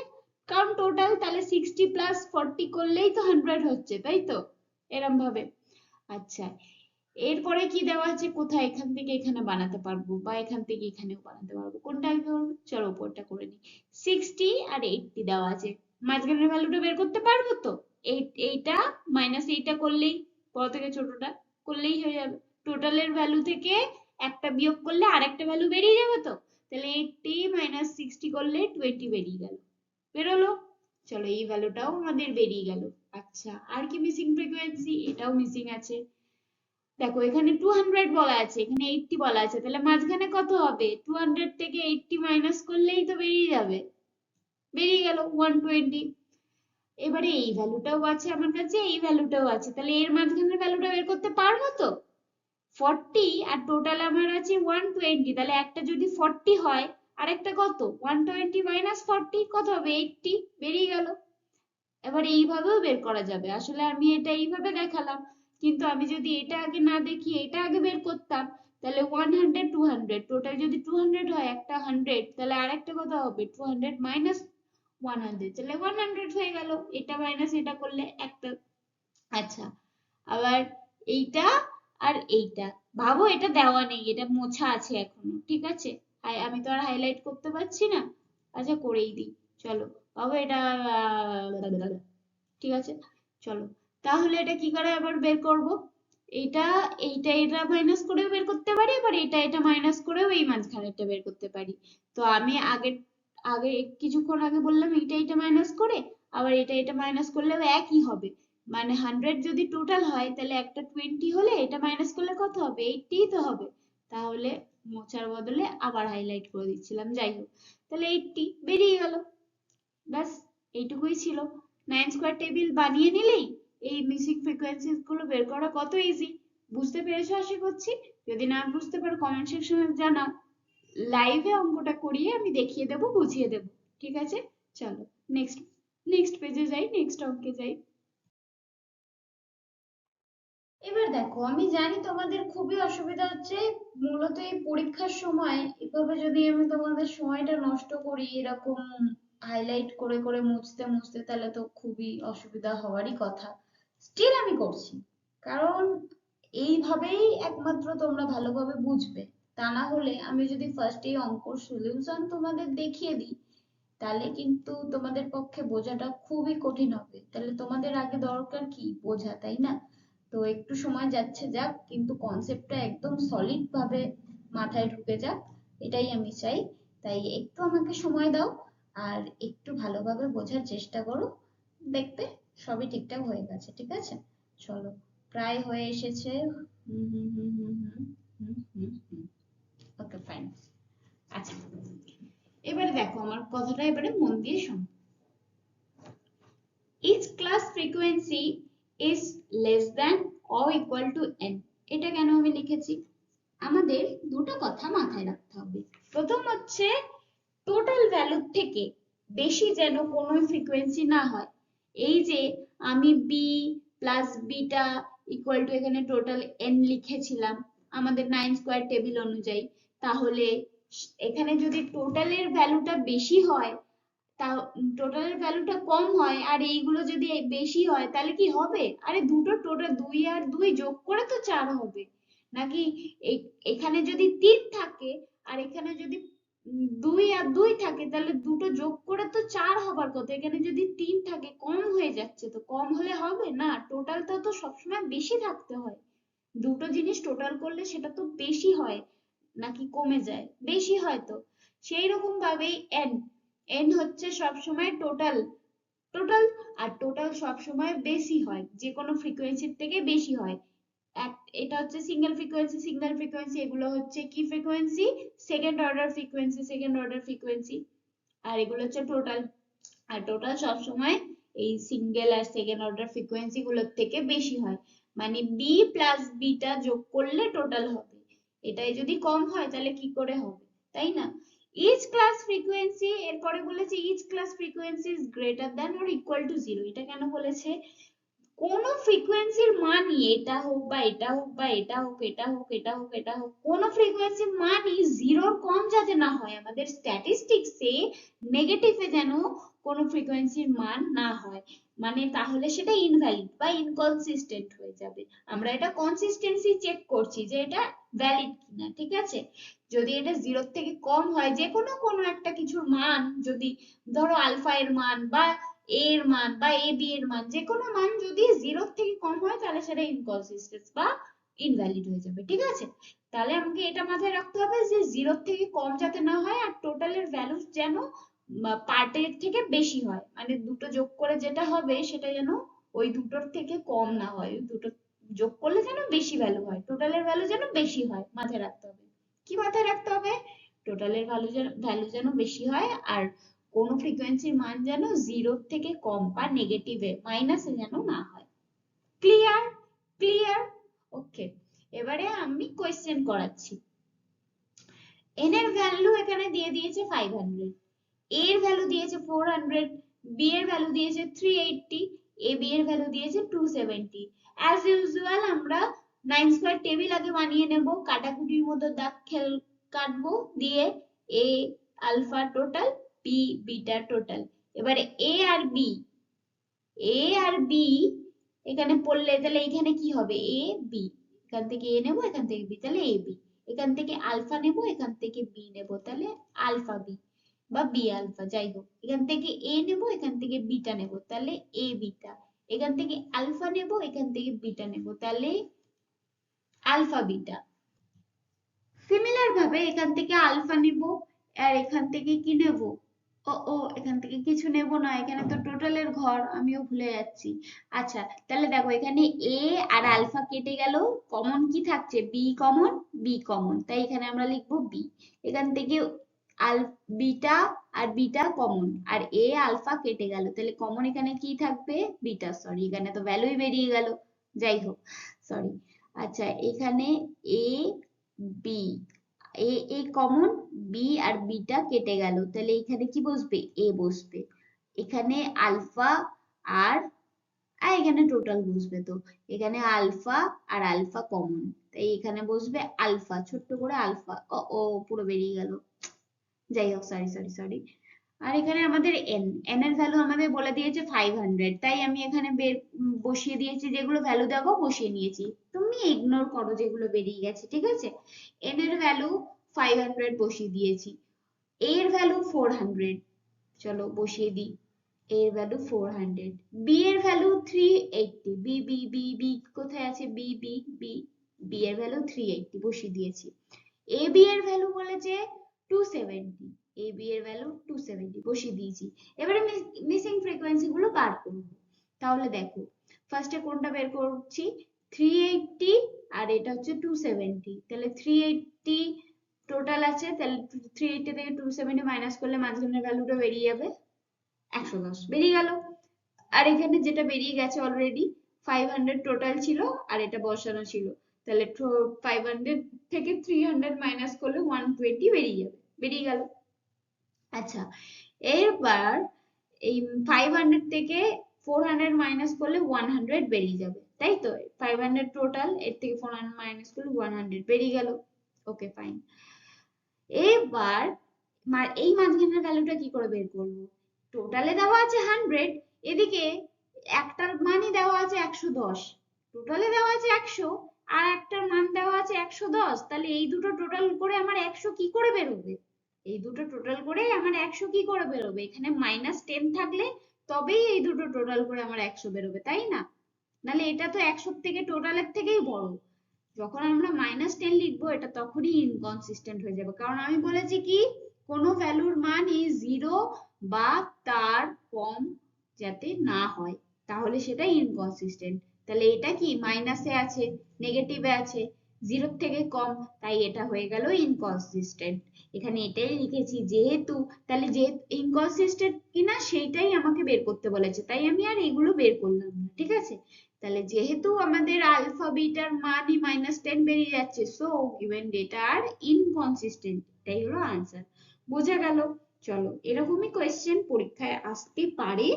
কারণ টোটাল তাহলে 60 প্লাস 40 করলেই তো 100 হচ্ছে, তাই তো? এরম ভাবে। আচ্ছা, এরপরে কি দেওয়া আছে, কোথায় এখান থেকে এখানে বানাতে পারবো বা এখান থেকে এখানেও বানাতে পারবো, কোনটা আগে করবো? চলো উপরটা করে নিই। 60 আর 80 দেওয়া আছে, মাঝখানের ভ্যালুটা বের করতে পারবো তো? এইটা মাইনাস এইটা করলেই, বড় থেকে ছোটটা করলেই হয়ে যাবে। টোটালের ভ্যালু থেকে একটা বিয়োগ করলে আরেকটা ভ্যালু বেরিয়ে যাবে তো। তাহলে 80 মাইনাস 60 করলে 20 বেরিয়ে গেল, বেরোলো। চলো এই ভ্যালুটাও আমাদের বেরিয়ে গেল। আচ্ছা, আর কি মিসিং ফ্রিকোয়েন্সি? এটাও মিসিং আছে। দেখো এখানে 200 বলা আছে, এখানে 80 বলা আছে, তাহলে মাঝখানে কত হবে? 200 থেকে 80 মাইনাস করলেই তো বেরিয়ে যাবে, বেরিয়ে গেল 120। এবারে এই ভ্যালুটাও আছে আমার কাছে, এই ভ্যালুটাও আছে, তাহলে এর মাঝখানের ভ্যালুটা বের করতে পারবো তো? 40 আর টোটাল আমার আছে 120, তাহলে একটা যদি 40 হয় আর একটা কত? 120 মাইনাস 40 কত হবে? 80, বেরিয়ে গেল। এবার এইভাবেও বের করা যাবে, আসলে আমি এটা এইভাবে দেখালাম, কিন্তু আমি যদি এটা আগে না দেখিয়ে এটা আগে বের করতাম, তাহলে 100 200, টোটাল যদি 200 হয়, একটা 100, তাহলে আরেকটা কত হবে? 200 মাইনাস 100, তাহলে 100 হয়ে গেল, এটা মাইনাস এটা করলে একটা। আচ্ছা, আবার এইটা আর এইটা, ভাবো এটা দেওয়া নেই, এটা মোছা আছে এখনো, ঠিক আছে? আমি তো আর হাইলাইট করতে পারছি না। আচ্ছা, করেই দিই, চলো। ভাবো এটা ঠিক আছে, চলো। তাহলে এটা কি করে আবার বের করব? এটা এটা মাইনাস করেও বের করতে পারি, আবার এটা মাইনাস করেও এই মাঝখানেরটা বের করতে পারি। তো আমি আগে কিছুক্ষণ আগে বললাম এটা মাইনাস করে, আবার এটা মাইনাস করলেও একই হবে। মানে 100 যদি টোটাল হয়, তাহলে একটা 20 হলে এটা মাইনাস করলে কত হবে? 80 তো হবে। তাহলে মোছার বদলে আবার হাইলাইট করে দিচ্ছিলাম, যাই হোক। তাহলে 80 বেরিয়ে গেল, ব্যাস এইটুকুই ছিল। 9 স্কোয়ার টেবিল বানিয়ে নিলেই এই মিসিং ফ্রিকোয়েন্সিস গুলো বের করা কত ইজি। বুঝতে পেরেছো আশা করছি। যদি না বুঝতে পারো কমেন্ট সেকশনে জানাও, লাইভে অঙ্কটা করিয়ে আমি দেখিয়ে দেবো, বুঝিয়ে দেবো। ঠিক আছে, চলো নেক্সট নেক্সট পেজে যাই, নেক্সট অঙ্কে যাই। এবার দেখো, আমি জানি তোমাদের খুবই অসুবিধা হচ্ছে, মূলত এই পরীক্ষার সময় এভাবে যদি আমি তোমাদের সময়টা নষ্ট করি এরকম হাইলাইট করে করে মুছতে মুছতে, তাহলে তো খুবই অসুবিধা হওয়ারই কথা। স্টিল আমি করছি, কারণ এইভাবেই একমাত্র তোমরা ভালোভাবে বুঝবে। তা না হলে আমি যদি ফার্স্ট এই অঙ্কর সলিউশন তোমাদের দেখিয়ে দিই, তাহলে কিন্তু তোমাদের পক্ষে বোঝাটা খুবই কঠিন হবে। তাহলে তোমাদের আগে দরকার কি? বোঝা, তাই না? তো একটু সময় যাচ্ছে যাক, কিন্তু কনসেপ্টটা একদম সলিড ভাবে মাথায় ঢুকে যাক, এটাই আমি চাই। তাই একটু আমাকে সময় দাও, আর একটু ভালোভাবে বোঝার চেষ্টা করো, দেখবে সবই ঠিকঠাক হয়ে গেছে। ঠিক আছে, চলো, প্রায় হয়ে এসেছে। হুম hmm hmm hmm hmm hmm hmm hmm. Okay, fine. আচ্ছা, এবারে দেখো আমার কথাটা এবারে মন দিয়ে শোনো। each class frequency is less than or equal to n, এটা কেন আমি লিখেছি? আমাদের দুটো কথা মাথায় রাখতে হবে। প্রথম হচ্ছে, টোটাল ভ্যালুর থেকে বেশি যেন কোনো ফ্রিকোয়েন্সি না হয়। এই যে আমি B plus beta equal to এখানে টোটাল এন লিখেছিলাম আমাদের 9 স্কোয়ার টেবিল অনুযায়ী, তাহলে এখানে যদি টোটালের ভ্যালুটা বেশি হয়, তা টোটালের ভ্যালুটা কম হয় আর এইগুলো যদি বেশি হয়, তাহলে কি হবে? আরে দুটো টোটাল 2 আর 2 যোগ করে তো 4 হবে নাকি? এখানে যদি 3 থাকে আর এখানে যদি 2 আর 2 থাকে, তাহলে দুটো যোগ করে তো 4 হবার কথা, এখানে যদি 3 থাকে, কম হয়ে যাচ্ছে তো। কম হলে হবে না, টোটালটা তো সবসময় বেশি থাকতে হয়। দুটো জিনিস টোটাল করলে সেটা তো বেশি হয় নাকি কমে যায়? বেশি হয় তো। সেই রকম ভাবেই এন, এন হচ্ছে সবসময় টোটাল, টোটাল আর টোটাল সবসময় বেশি হয়, যে কোনো ফ্রিকোয়েন্সির থেকে বেশি হয়। এটা হচ্ছে সিঙ্গেল ফ্রিকোয়েন্সি, সিঙ্গেল ফ্রিকোয়েন্সি এগুলো হচ্ছে কি frequency? Second order frequency, second order frequency. আর এগুলো হচ্ছে টোটাল, আর টোটাল সবসময় এই সিঙ্গেল আর সেকেন্ড অর্ডার ফ্রিকোয়েন্সি গুলোর থেকে বেশি হয়। মানে বি প্লাস বিটা যোগ করলে টোটাল হবে, এটাই যদি কম হয় তাহলে কি করে হবে, তাই না? ইচ ক্লাস ফ্রিকোয়েন্সি, এরপরে বলেছে each class frequency is greater than or equal to zero. এটা কেন বলেছে? কোন ফ্রিকোয়েন্সির মানই, এটা হোক বা এটা হোক বা এটা হোক, এটা হোক, এটা হোক, এটা হোক, কোন ফ্রিকোয়েন্সির মানই জিরোর কম যাতে না হয়, আমাদের স্ট্যাটিস্টিক্সে নেগেটিভে যেন কোন ফ্রিকোয়েন্সির মান না হয়, মানে তাহলে সেটা ইনভ্যালিড বা ইনকনসিস্টেন্ট হয়ে যাবে। আমরা এটা কনসিস্টেন্সি চেক করছি যে এটা ভ্যালিড কিনা, ঠিক আছে। যদি এটা জিরোর থেকে কম হয়, যে কোনো কোনো একটা কিছুর মান, যদি ধরো আলফা এর মান বা এ এর মান বা এ বি এর মান, যে কোনো মান যদি জিরোর থেকে কম হয় তাহলে সেটা ইনকনসিস্টেন্ট বা ইনভ্যালিড হয়ে যাবে, ঠিক আছে। তাহলে আমাকে এটা মাথায় রাখতে হবে যে জিরোর থেকে কম যাতে না হয়, আর টোটালের ভ্যালু যেন পার্টের থেকে বেশি হয়, মানে দুটো যোগ করে যেটা হবে সেটা যেন ওই দুটোর থেকে কম না হয়, ওই দুটো যোগ করলে যেন বেশি ভ্যালু হয়, টোটালের ভ্যালু যেন বেশি হয়, মাথায় রাখতে হবে। কি মাথায় রাখতে হবে? টোটালের ভ্যালু যেন বেশি হয়, আর কোন ফ্রিকোয়েন্সির মান যেন জিরোর থেকে কম বা নেগেটিভে মাইনাসে যেন না হয়। ক্লিয়ার? ক্লিয়ার? ওকে, এবারে আমি কোয়েশ্চেন করাচ্ছি। n এর ভ্যালু এখানে দিয়ে দিয়েছে 500, a এর ভ্যালু দিয়েছে 400, b এর ভ্যালু দিয়েছে 380, ab এর ভ্যালু দিয়েছে 270। অ্যাজ ইউজুয়াল আমরা 9 স্কয়ার টেবিল আগে বানিয়ে নেব, কাটাকুটির মতো দাগ কাটবো, দিয়ে a alpha total, b beta total. এবারে a আর b এখানে পড়লে তাহলে এখানে কি হবে, a b, এখান থেকে a নেব, এখান থেকে b, তাহলে a b, এখান থেকে আলফা নেব, এখান থেকে b নেব, তাহলে আলফা b বা বি আলফা, যাই হোক, এখান থেকে এ নেব, এখান থেকে বিটা নেব, তাহলে এ বিটা, এখান থেকে আলফা নেব, এখান থেকে বিটা নেব, তাহলে আলফা বিটা। সিমিলার ভাবে এখান থেকে আলফা নেব, আর এখান থেকে কি নেব, ও এখান থেকে কিছু নেব না, এখানে তো টোটালের ঘর, আমিও ভুলে যাচ্ছি। আচ্ছা, তাহলে দেখো এখানে এ আর আলফা কেটে গেল, কমন কি থাকছে, বি কমন, তাই এখানে আমরা লিখবো বি। এখান থেকে আল বিটা আর বিটা কমন, আর এ আলফা কেটে গেল, তাহলে কমন এখানে কি থাকবে, বিটা, সরি এখানে তো ভ্যালুই বেরিয়ে গেল, যাই হোক, সরি। আচ্ছা, এখানে A B, a common, B R beta কেটে গেল, তাহলে এখানে কি বসবে, এ বসবে। এখানে আলফা আর আর এখানে টোটাল বসবে, তো এখানে আলফা আর আলফা কমন, তাই এখানে বসবে আলফা, ছোট্ট করে আলফা, ও পুরো বেরিয়ে গেল, যাই হোক, সরি সরি সরি। আর এখানে আমাদের এন এর ভ্যালু আমাদের বলে দিয়েছে 500, তাই আমি এখানে বসিয়ে দিয়েছি, যেগুলো ভ্যালু দেবো বসিয়ে নিয়েছি, তুমি ইগনোর করো যেগুলো বেরিয়ে গেছে, ঠিক আছে। এন এর ভ্যালু 500 বসিয়ে দিয়েছি, a এর ভ্যালু 400, চলো বসিয়ে দিই, a এর ভ্যালু 400, b এর value 380, B B B B কোথায় আছে, বি বি বি, বি এর ভ্যালু 380 বসিয়ে দিয়েছি। এ বি এর ভ্যালু বলেছে 270, এ বি এর ভ্যালু 270 বসিয়ে দিয়েছি। এবারে মিসিং ফ্রিকোয়েন্সি গুলো বার করব, তাহলে দেখো ফার্স্টে কোনটা বের করছি, 380 আর এটা হচ্ছে 270, তাহলে 380 টোটাল আছে, তাহলে 380 থেকে 270 মাইনাস করলে মাঝখানের ভ্যালুটা বেরিয়ে যাবে 110, বেরিয়ে গেল। আর এখানে যেটা বেরিয়ে গেছে অলরেডি, 500 টোটাল ছিল আর এটা বসানো ছিল, তাহলে 500 থেকে 300 মাইনাস করলে 120 বেরিয়ে যাবে, বেরিয়ে গেল। আচ্ছা, এরবার এই 500 থেকে 400 মাইনাস করলে 100 বেরিয়ে যাবে, তাই তো, 500 টোটাল, এর থেকে 400 মাইনাস করলে 100 বেরিয়ে গেল, ওকে ফাইন। এবার এই মাঝখানের ভ্যালুটা কি করে বের করবো, টোটালে দেওয়া আছে 100, এদিকে একটার মানই দেওয়া আছে 110, টোটালে দেওয়া আছে 100 আর একটার মান দেওয়া আছে 110, তাহলে এই দুটো টোটাল করে আমার 100 কি করে বেরোবে, এই দুটো টোটাল করে আমার 100 কি করে বেরোবে, এখানে -10 থাকলে তবেই এই দুটো টোটাল করে আমার 100 বেরোবে, তাই না, নাহলে এটা তো 100 থেকে টোটালের থেকেই বড়, যখন আমরা -10 লিখবো এটা তখনই ইনকনসিস্টেন্ট হয়ে যাবে, কারণ আমি বলেছি কি, কোনো ভ্যালুর মান এই জিরো বা তার কম যাতে না হয়, তাহলে সেটা ইনকনসিস্টেন্ট। তাহলে এটা কি মাইনাসে আছে, নেগেটিভে আছে, জিরোর থেকে কম, তাই এটা হয়ে গেল ইনকনসিস্টেন্ট। এখানে এটাই লিখেছি, যেহেতু, তাহলে যে ইনকনসিস্টেন্ট কিনা সেইটাই আমাকে বের করতে বলেছে, তাই আমি আর এগুলো বের করলাম না, ঠিক আছে। তাহলে যেহেতু আমাদের আলফা বিটার মানই -10 বেরিয়ে যাচ্ছে, সো গিভেন ডেটা আর ইনকনসিস্টেন্ট, এটাই হলো আনসার। বোঝা গেল? চলো, এরকমই কোয়েশ্চেন পরীক্ষায় আসতে পারে,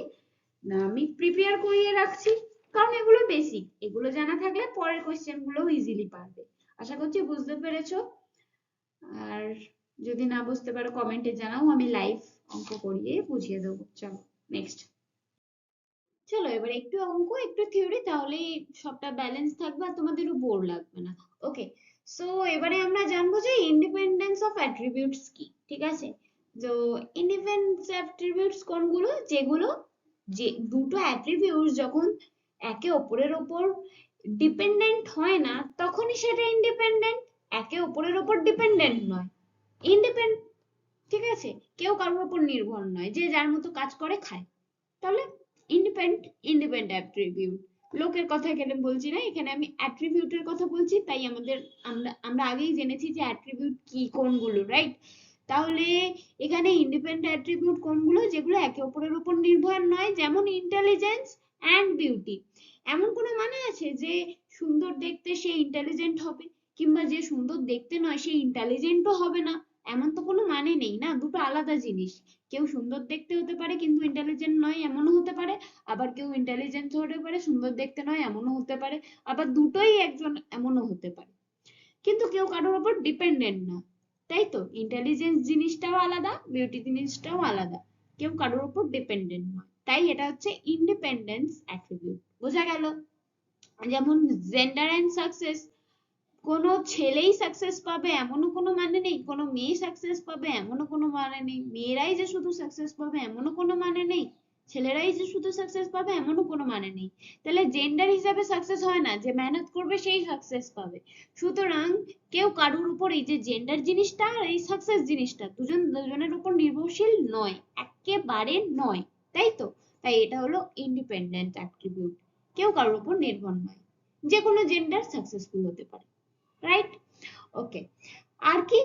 না আমি প্রিপেয়ার করিয়ে রাখছি, কারণ এগুলো বেসিক, এগুলো জানা থাকলে পরের কোশ্চেন গুলো ইজিলি পারবে। আশা করছি বুঝতে পেরেছো। আর যদি না বুঝতে পারো কমেন্টে জানাও, আমি লাইভ অঙ্ক করিয়ে বুঝিয়ে দেবো। চলো নেক্সট। চলো এবার একটু অঙ্ক একটু থিওরি, তাহলেই সবটা ব্যালেন্স থাকবে আর তোমাদেরও বোর লাগবে না। ওকে, সো এবারে আমরা জানবো যে ইন্ডিপেন্ডেন্স অফ অ্যাট্রিবিউটস কি, ঠিক আছে? তো ইন্ডিপেন্ডেন্স অ্যাট্রিবিউটস কোনগুলো? যেগুলো, যে দুটো অ্যাট্রিবিউটস যখন একে অপরের ওপর ডিপেন্ডেন্ট হয় না তখনই সেটা ইন্ডিপেন্ডেন্ট, একে অপরের ওপর ডিপেন্ডেন্ট নয়, ইন্ডিপেন্ডেন্ট। ঠিক আছে, কেউ কারোর উপর নির্ভর নয়, যে যার মতো কাজ করে খায়, তাহলে ইন্ডিপেন্ডেন্ট অ্যাট্রিবিউট। লোকের কথা এখানে বলছি না, এখানে আমি অ্যাট্রিবিউটের কথা বলছি, তাই আমাদের আমরা আমরা আগেই জেনেছি যে অ্যাট্রিবিউট কি কোনগুলো, রাইট? তাহলে এখানে ইন্ডিপেন্ডেন্ট অ্যাট্রিবিউট কোনগুলো? যেগুলো একে অপরের উপর নির্ভর নয়, যেমন ইন্টেলিজেন্স অ্যান্ড বিউটি। এমন কোনো মানে আছে যে সুন্দর দেখতে সে ইন্টেলিজেন্ট হবে, কিংবা যে সুন্দর দেখতে নয় সে ইন্টেলিজেন্টও হবে না? এমন তো কোনো মানে নেই না, দুটো আলাদা জিনিস। কেউ সুন্দর দেখতে হতে পারে কিন্তু ইন্টেলিজেন্ট নয়, এমনও হতে পারে। আবার কেউ ইন্টেলিজেন্ট হতে পারে, সুন্দর দেখতে নয়, এমনও হতে পারে। আবার দুটোই একজন, এমনও হতে পারে। কিন্তু কেউ কারোর উপর ডিপেন্ডেন্ট না, তাই তো? ইন্টেলিজেন্স জিনিসটাও আলাদা, বিউটি জিনিসটাও আলাদা, কেউ কারোর উপর ডিপেন্ডেন্ট নয়, তাই এটা হচ্ছে ইন্ডিপেন্ডেন্স অ্যাট্রিবিউট। বোঝা গেল? যেমন জেন্ডার এন্ড সাকসেস, কোনো ছেলেই সাকসেস পাবে এমনও কোনো মানে নেই, কোনো মেয়ে সাকসেস পাবে এমনও কোনো মানে নেই, মেয়েরাই যে শুধু সাকসেস পাবে এমনও কোনো মানে নেই, ছেলেরাই যে শুধু সাকসেস পাবে এমনও কোনো মানে নেই। তাহলে জেন্ডার হিসাবে সাকসেস হয় না, যে মেহনত করবে সেই সাকসেস পাবে। সুতরাং কেউ কারোর উপর, এই যে জেন্ডার জিনিসটা আর এই সাকসেস জিনিসটা দুজন দুজনের উপর নির্ভরশীল নয়, একেবারে নয়, তাই তো? তাই এটা হলো ইন্ডিপেন্ডেন্ট অ্যাট্রিবিউট, কেউ কারোর উপর নির্ভর নয়, যে কোনো জেন্ডার সাকসেসফুল হতে পারে, রাইট? ওকে, আর কি?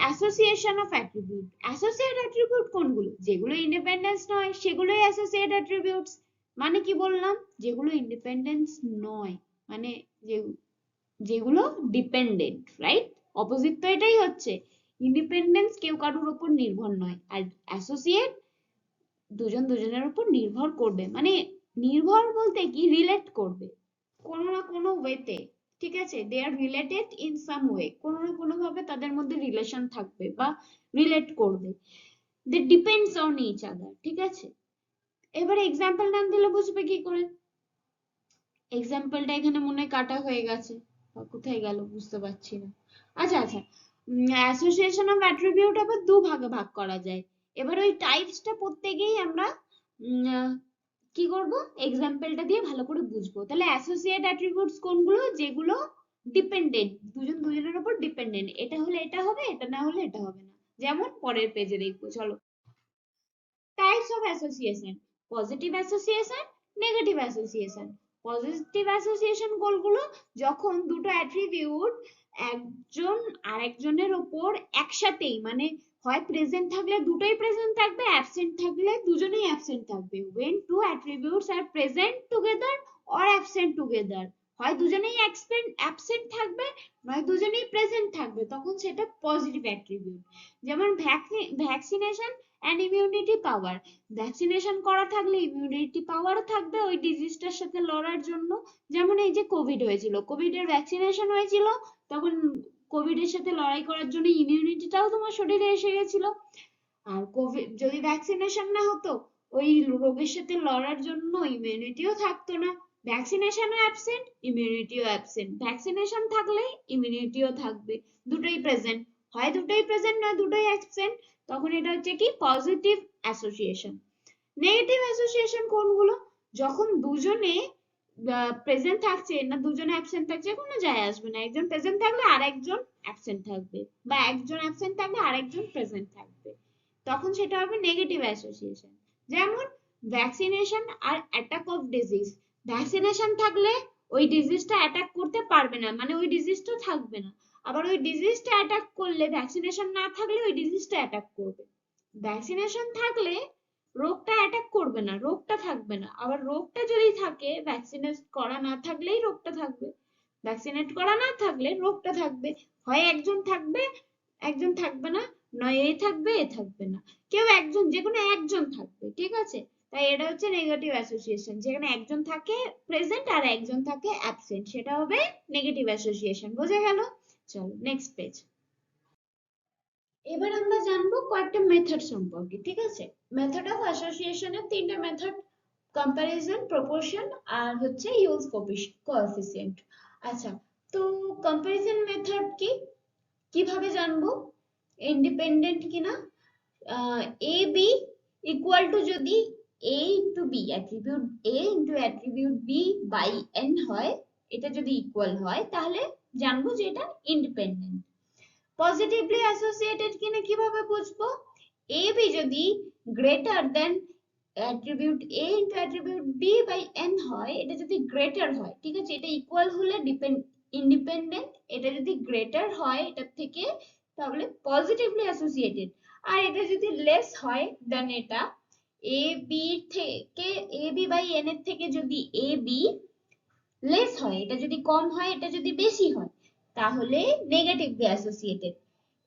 Association of attribute. Associate attribute কোনগুলো? যেগুলো ইন্ডিপেন্ডেন্স নয় সেগুলোই অ্যাসোসিয়েট অ্যাট্রিবিউটস। মানে কি বললাম? যেগুলো ইন্ডিপেন্ডেন্স নয়, মানে যে যেগুলো ডিপেন্ডেন্ট, রাইট? অপোজিট তো এটাই হচ্ছে, ইন্ডিপেন্ডেন্স কেউ কারোর উপর নির্ভর নয়, আর অ্যাসোসিয়েট দুজন দুজনের উপর নির্ভর করবে, মানে নির্ভর বলতে কি, রিলেট করবে কোনো না কোনো ওয়েতে, ঠিক আছে? দে আর রিলেটেড ইন সাম ওয়ে, কোনো না কোনো ভাবে তাদের মধ্যে রিলেশন থাকবে বা রিলেট করবে, দে ডিপেন্ডস অন ইচ আদার, ঠিক আছে? এবারে এক্সাম্পল নাম দিলে বুঝবে কি করে? এক্সাম্পলটা এখানে মনে হয় কাটা হয়ে গেছে, বা কোথায় গেল বুঝতে পারছি না। আচ্ছা আচ্ছা, অ্যাসোসিয়েশন অফ অ্যাট্রিবিউট আবার দু ভাগে ভাগ করা যায়। এবার ওই টাইপসটা প্রত্যেকেই আমরা কি করব, এক্সাম্পলটা দিয়ে ভালো করে বুঝবো। তাহলে অ্যাসোসিয়েট অ্যাট্রিবিউটস কোনগুলো? যেগুলো ডিপেন্ডেন্ট, দুজন দুজনের উপর ডিপেন্ডেন্ট, এটা হলে এটা হবে, এটা না হলে এটা হবে না। যেমন পরের পেজে দেখবো, চলো। Types of association: positive association, negative association. Positive association কোনগুলো? যখন দুটো অ্যাট্রিবিউট একজন আরেকজনের উপর একসাথেই, মানে হয় প্রেজেন্ট থাকলে দুটোই প্রেজেন্ট থাকবে, অ্যাবসেন্ট থাকলে দুজনেই অ্যাবসেন্ট থাকবে। when two attributes are present together or absent together, হয় দুজনেই অ্যাবসেন্ট থাকবে, নয় দুজনেই প্রেজেন্ট থাকবে, তখন সেটা পজিটিভ অ্যাট্রিবিউট। যেমন vaccination and immunity power, vaccination করা থাকলে ইমিউনিটি পাওয়ার থাকবে ওই ডিজিজটার সাথে লড়ার জন্য। যেমন এই যে কোভিড হয়েছিল, কোভিড এর ভ্যাকসিনেশন হয়েছিল, তখন কোভিড এর সাথে লড়াই করার জন্য ইমিউনিটিটাও তোমার শরীরে এসে গেছিল। আর কোভিড যদি ভ্যাকসিনেশন না হতো, ওই রোগের সাথে লড়ার জন্য ইমিউনিটিও থাকতো না। ভ্যাকসিনেশনও অ্যাবসেন্ট, ইমিউনিটিও অ্যাবসেন্ট, ভ্যাকসিনেশন থাকলে ইমিউনিটিও থাকবে, দুটোই প্রেজেন্ট। হয় দুটোই প্রেজেন্ট নয় দুটোই অ্যাবসেন্ট, তখন এটা হচ্ছে কি, পজিটিভ অ্যাসোসিয়েশন। নেগেটিভ অ্যাসোসিয়েশন কোনগুলো? যখন দুজনে প্রেজেন্ট থাকছে না দুজনে অ্যাবসেন্ট থাকছে কোনো যায় আসবে না, একজন প্রেজেন্ট থাকলে আর একজন অ্যাবসেন্ট থাকবে, বা একজন অ্যাবসেন্ট থাকলে আরেকজন প্রেজেন্ট থাকবে, তখন সেটা হবে নেগেটিভ অ্যাসোসিয়েশন। যেমন ভ্যাকসিনেশন আর অ্যাটাক অফ ডিজিজ, ভ্যাকসিনেশন থাকলে ওই ডিজিজটা অ্যাটাক করতে পারবে না, মানে ওই ডিজিজটা থাকবে না। আবার ওই ডিজিজটা অ্যাটাক করলে, ভ্যাকসিনেশন না থাকলে ওই ডিজিজটা অ্যাটাক করবে। ভ্যাকসিনেশন থাকলে রোগটা অ্যাটাক করবে না, রোগটা থাকবে না। আবার রোগটা যদি থাকে, ভ্যাকসিনেট করা না থাকলেই রোগটা থাকবে, ভ্যাকসিনেট করা না থাকলে রোগটা থাকবে। হয় একজন থাকবে একজন থাকবে না, নয় এ থাকবে এ থাকবে না, কেউ একজন, যে কোনো একজন থাকবে, ঠিক আছে? তাই এটা হচ্ছে নেগেটিভ অ্যাসোসিয়েশন, যেখানে একজন থাকে প্রেজেন্ট আর একজন থাকে অ্যাবসেন্ট, সেটা হবে নেগেটিভ অ্যাসোসিয়েশন। বোঝা গেল? চলো নেক্সট পেজ। এবার আমরা জানবো কয়েকটা মেথড সম্পর্কে, ঠিক আছে? মেথড অফ অ্যাসোসিয়েশনের তিনটা মেথড: কম্প্যারিজন, প্রপোর্শন আর হচ্ছে ইউজ কোএফিসিয়েন্ট। আচ্ছা, তো কম্প্যারিজন মেথড কি, কিভাবে জানবো ইন্ডিপেন্ডেন্ট কিনা? এ বি ইকুয়াল টু যদি A into B, attribute A into attribute B by N হয়, এটা যদি ইকুয়াল হয় তাহলে জানবো যে এটা ইন্ডিপেন্ডেন্ট। পজিটিভলি অ্যাসোসিয়েটেড কিনা কিভাবে বুঝবো? এ বি যদি greater than attribute A into attribute B by N হয়, এটা যদি গ্রেটার হয়, ঠিক আছে, এটা ইকুয়াল হলে ইন্ডিপেন্ডেন্ট, এটা যদি গ্রেটার হয় এটার থেকে তাহলে পজিটিভলি অ্যাসোসিয়েটেড। আর এটা যদি লেস হয় দেন এটা এ বি থেকে এ বি বাই এন এর থেকে যদি এ বি লেস হয়, এটা যদি কম হয় এটা যদি বেশি হয়, তাহলে নেগেটিভলি অ্যাসোসিয়েটেড।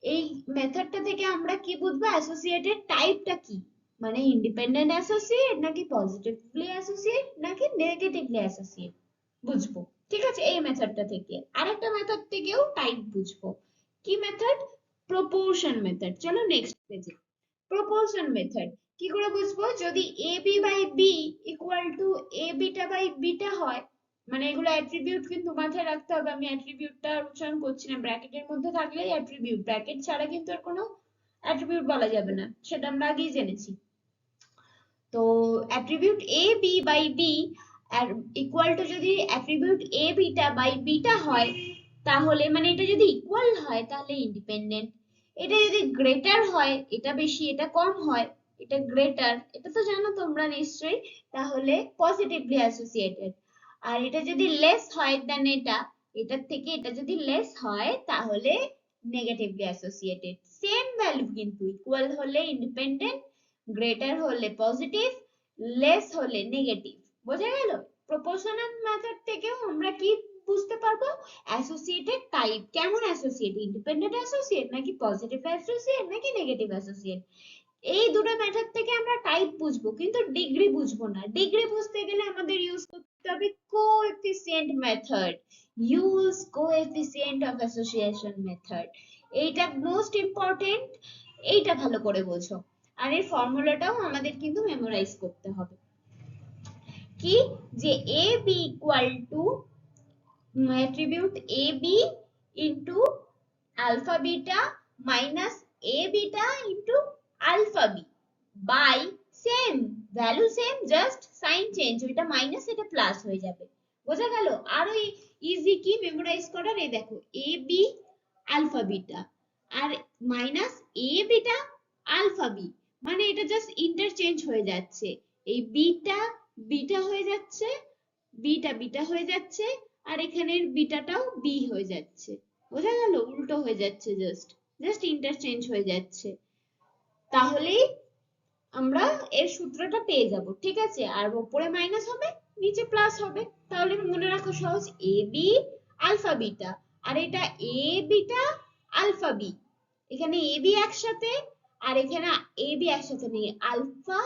এই মেথডটা থেকে আমরা কি বুঝবো অ্যাসোসিয়েটেড টাইপটা কি, মানে ইন্ডিপেন্ডেন্ট অ্যাসোসিয়েট নাকি পজিটিভলি অ্যাসোসিয়েট নাকি নেগেটিভলি অ্যাসোসিয়েট বুঝবো, ঠিক আছে? এই মেথডটা থেকে। আরেকটা মেথড থেকেও টাইপ বুঝবো। কি মেথড? Proportion method. চলো নেক্সট পেজে। প্রপোর্শন মেথড কি করে বুঝবো? যদি A B by B equal to A beta by beta হয়, মানে এগুলো অ্যাট্রিবিউট কিন্তু মাথায় রাখতে হবে, আমি অ্যাট্রিবিউটটা উচ্চারণ করছি না, ব্র্যাকেটের মধ্যে থাকলেই অ্যাট্রিবিউট, ব্র্যাকেট ছাড়া কিন্তু আর কোনো অ্যাট্রিবিউট বলা যাবে না, সেটা আমরা আগেই জেনেছি। তো attribute A B by B আর ইকুয়াল টু যদি attribute A beta by beta হয়, তাহলে মানে এটা যদি ইকুয়াল হয় তাহলে ইন্ডিপেন্ডেন্ট। এটা যদি গ্রেটার হয়, এটা বেশি এটা কম হয়, এটা গ্রেটার, এটা তো জানো তোমরা নিশ্চয়ই, তাহলে পজিটিভলি অ্যাসোসিয়েটেড। আর এটা যদি লেস হয় দেন এটা, এটার থেকে এটা যদি লেস হয় তাহলে নেগেটিভলি অ্যাসোসিয়েটেড। সেম ভ্যালু কিন্তু, ইকুয়াল হলে ইন্ডিপেন্ডেন্ট, গ্রেটার হলে পজিটিভ, লেস হলে নেগেটিভ। বোঝা গেল? প্রপোর্শনাল মেথড থেকেও আমরা কি বুঝতে পারবো অ্যাসোসিয়েটেড টাইপ, কেমন অ্যাসোসিয়েট, ইন্ডিপেন্ডেন্ট অ্যাসোসিয়েট নাকি পজিটিভ অ্যাসোসিয়েট নাকি নেগেটিভ অ্যাসোসিয়েট। এই দুটো মেথড থেকে আমরা টাইপ বুঝবো, কিন্তু ডিগ্রি বুঝবো না। ডিগ্রি বুঝতে গেলে আমাদের ইউজ করতে হবে coefficient method. Use coefficient of association method, এইটা মোস্ট ইম্পর্টেন্ট, এইটা ভালো করে বোঝো। আর এর ফর্মুলাটাও আমাদের কিন্তু মেমোরাইজ করতে হবে। কি? যে A B equal to attribute A B into alpha beta minus A beta into alpha B by same value, same just sign change, ওইটা মাইনাস এটা প্লাস হয়ে যাবে। বোঝা গেল? আরো ইজি কি মেমোরাইজ করার, এই দেখো A B alpha beta R minus A beta alpha B, মানে এটা জাস্ট ইন্টারচেঞ্জ হয়ে যাচ্ছে, এই বিটা বিটা হয়ে যাচ্ছে, বিটা বিটা হয়ে যাচ্ছে, আর এখানের বিটাটাও বি হয়ে যাচ্ছে। বোঝা গেল? উল্টো হয়ে যাচ্ছে, জাস্ট জাস্ট ইন্টারচেঞ্জ হয়ে যাচ্ছে। তাহলেই আমরা এর সূত্রটা পেয়ে যাব, ঠিক আছে? আর উপরে মাইনাস হবে নিচে প্লাস হবে, তাহলে মনে রাখো সহজ, এ বি আলফা বিটা আর এটা এ বিটা আলফা বি, এখানে এ বি একসাথে আর এখানে এ বি একসাথে নেই, আলফা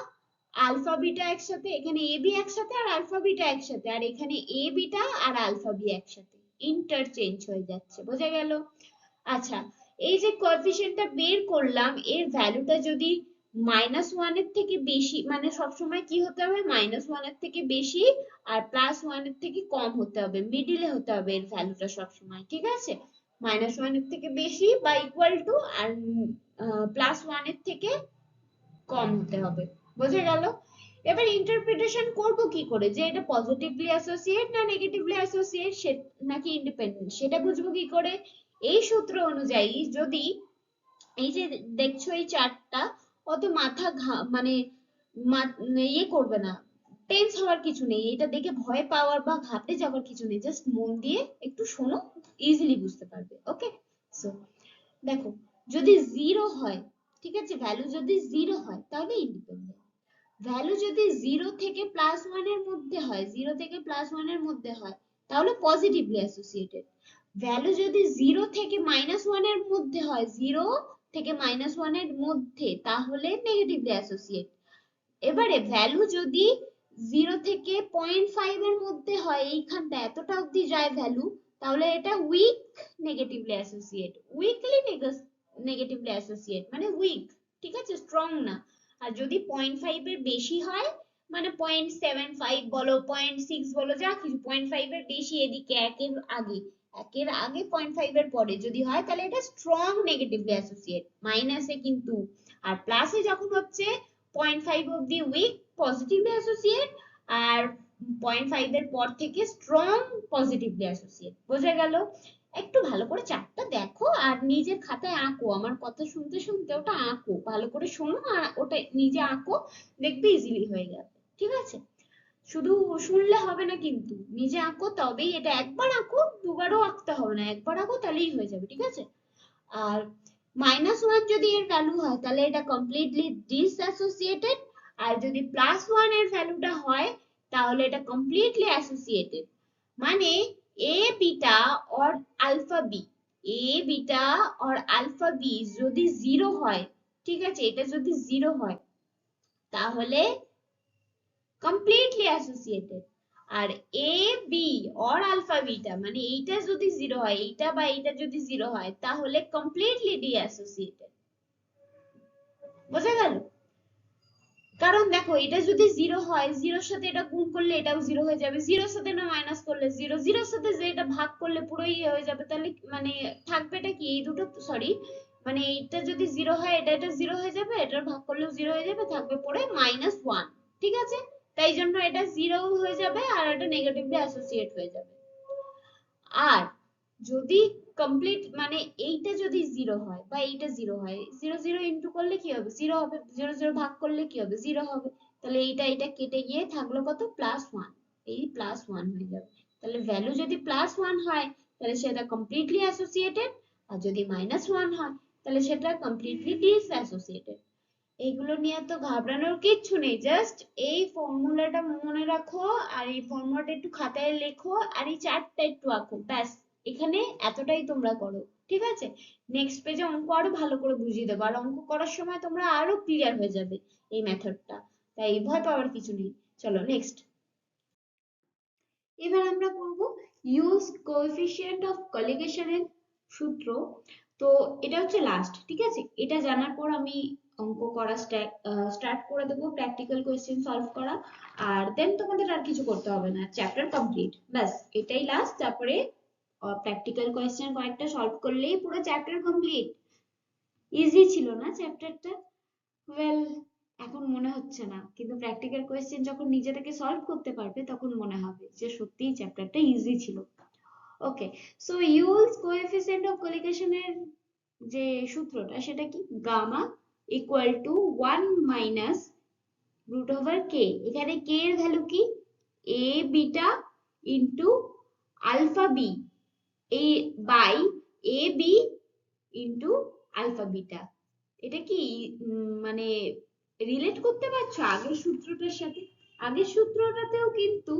আলফা বিটা একসাথে, এখানে এ বি একসাথে আর আলফা বিটা একসাথে, আর এখানে এ বিটা আর আলফা বি একসাথে, ইন্টারচেঞ্জ হয়ে যাচ্ছে। বোঝা গেল? আচ্ছা, এই যে কোএফিসিয়েন্টটা বের করলাম, এর ভ্যালুটা যদি -1 এর থেকে বেশি, মানে সবসময় কি হতে হবে, -1 এর থেকে বেশি আর +1 এর থেকে কম হতে হবে, মিডিলে হতে হবে এর ভ্যালুটা সবসময়, ঠিক আছে? -1 এর থেকে বেশি বা ইকুয়াল টু আর +1 এর থেকে কম হতে হবে। বোঝা গেল? এবার ইন্টারপ্রিটেশন করব কি করে, যে এটা পজিটিভলি অ্যাসোসিয়েট না নেগেটিভলি অ্যাসোসিয়েট নাকি ইন্ডিপেন্ডেন্ট, সেটা বুঝবো কি করে? এই সূত্র অনুযায়ী যদি এই যে দেখছো এই চার্টটা, অত মাথা মানে ইয়ে করবে না, টেন্স হওয়ার কিছু নেই, এটা দেখে ভয় পাওয়ার বা ঘাবড়ে যাওয়ার কিছু নেই, জাস্ট মন দিয়ে একটু শোনো, ইজিলি বুঝতে পারবে। ওকে, সো দেখো, যদি জিরো হয়, ঠিক আছে, ভ্যালু যদি জিরো হয় তাহলে ইন্ডিপেন্ডেন্ট। ভ্যালু যদি জিরো থেকে +1 এর মধ্যে হয়, জিরো থেকে +1 এর মধ্যে হয় তাহলে পজিটিভলি অ্যাসোসিয়েটেড। ভ্যালু যদি জিরো থেকে -1 এর মধ্যে হয়, জিরো থেকে -1 এর মধ্যে, তাহলে নেগেটিভলি অ্যাসোসিয়েট। এবারে ভ্যালু যদি 0 থেকে 0.5 এর মধ্যে হয়, এইখানটা এতটা অবধি যায় ভ্যালু, তাহলে এটা weak negatively associate, weakly negatively associate মানে উইক, ঠিক আছে, স্ট্রং না। আর যদি 0.5 এর বেশি হয়, মানে 0.75 বলো, 0.6 বলো, যা কিছু 0.5 এর বেশি, এদিকে একের আগে 0.5 এর পরে যদি হয়, তাহলে এটা স্ট্রং নেগেটিভলি অ্যাসোসিয়েট, মাইনাসে কিন্তু। আর প্লাসে যখন হচ্ছে 0.5 অব্দি উইক পজিটিভলি অ্যাসোসিয়েট, আর 0.5 এর পর থেকে স্ট্রং পজিটিভলি অ্যাসোসিয়েট। বোঝা গেল? একটু ভালো করে চার্টটা দেখো আর নিজের খাতায় আঁকো, আমার কথা শুনতে শুনতে ওটা আঁকো, ভালো করে শোনো আর ওটা নিজে আঁকো, দেখবে ইজিলি হয়ে যাবে। ঠিক আছে? শুধু শুনলে হবে না কিন্তু, নিজে আঁকো, তবেই এটা, একবার আঁকো, দুবারও আঁকতে হবে না, একবার আঁকো তাহলেই হয়ে যাবে। ঠিক আছে? আর -1 যদি এর ভ্যালু হয়, তাহলে এটা কমপ্লিটলি ডিসঅ্যাসোসিয়েটেড। আর যদি +1 এর ভ্যালুটা হয়, তাহলে এটা কমপ্লিটলি অ্যাসোসিয়েটেড। মানে A beta or alpha B, A beta or alpha B যদি 0 হয়, ঠিক আছে, এটা যদি 0 হয়, তাহলে কমপ্লিটলি অ্যাসোসিয়েটেড। আর A B or alpha beta মানে এইটা যদি 0 হয়, এইটা বা এইটা যদি 0 হয়, তাহলে কমপ্লিটলি ডিঅ্যাসোসিয়েটেড। বোঝা গেল? কারণ দেখো, এটা যদি 0 হয়, 0 এর সাথে এটা গুণ করলে এটাও 0 হয়ে যাবে, 0 এর সাথে না মাইনাস করলে 0, 0 এর সাথে যে এটা ভাগ করলে পুরোই হয়ে যাবে, তাহলে মানে থাকবেটা কি, এই দুটো, সরি, মানে এটা যদি 0 হয়, এটা 0 হয়ে যাবে, এটার ভাগ করলেও 0 হয়ে যাবে, থাকবে পড়ে -1। ঠিক আছে? তাই জন্য এটা 0 হয়ে যাবে আর এটা নেগেটিভলি অ্যাসোসিয়েট হয়ে যাবে। আর যদি কমপ্লিট মানে এইটা যদি 0 হয় বা এইটা 0 হয়, 0 0 ইনটু করলে কি হবে, 0 হবে, 0 0 ভাগ করলে কি হবে, 0 হবে। তাহলে এটা কেটে গিয়ে থাকলো কত, +1, এই +1 হয়ে যাবে। তাহলে ভ্যালু যদি +1 হয়, তাহলে সেটা কমপ্লিটলি অ্যাসোসিয়েটেড। আর যদি -1 হয়, তাহলে সেটা কমপ্লিটলি ডিসঅ্যাসোসিয়েটেড। এইগুলো নিয়ে তো ঘাবড়ানোর কিচ্ছু নেই, জাস্ট এই ফর্মুলাটা মনে রাখো, আর এই ফর্মুলাটা একটু খাতায় লেখো, আর এই চার্টটা একটু আঁকো, ব্যাস। এখানে এতটাই তোমরা করো। ঠিক আছে? নেক্সট পেজে অঙ্ক আরো ভালো করে বুঝিয়ে দেবো, আর অঙ্ক করার সময় তোমরা আরো ক্লিয়ার হয়ে যাবে এই মেথডটা, তাই ভয় পাওয়ার কিছু নেই। চলো নেক্সট। এবার আমরা করব ইউজ কোএফিসিয়েন্ট অফ কলিগেশনের সূত্র। তো এটা হচ্ছে লাস্ট। ঠিক আছে? এটা জানার পর আমি অঙ্ক করা স্টার্ট করে দেবো, প্র্যাকটিক্যাল কোয়েশ্চেন সলভ করা, আর দেন তোমাদের আর কিছু করতে হবে না, চ্যাপ্টার কমপ্লিট, ব্যাস এটাই লাস্ট। তারপরে প্র্যাকটিক্যাল কোয়েশ্চেন কয়েকটা সলভ করলেই পুরো চ্যাপ্টার কমপ্লিট। ইজি ছিল না চ্যাপ্টারটা? ওয়েল, এখন মনে হচ্ছে না, কিন্তু প্র্যাকটিক্যাল কোয়েশ্চেন যখন নিজে থেকে সলভ করতে পারবে, তখন মনে হবে যে সত্যিই চ্যাপ্টারটা ইজি ছিল। Okay, so Yule's coefficient of কোলিগেশনের যে সূত্রটা, সেটা কি, gamma equal to 1 minus √k। এখানে k এর ভ্যালু কি, a beta into alpha B, A by A B into alpha beta. এটা কি মানে রিলেট করতে পারছো আগের সূত্রটার সাথে? আগের সূত্রটাতেও কিন্তু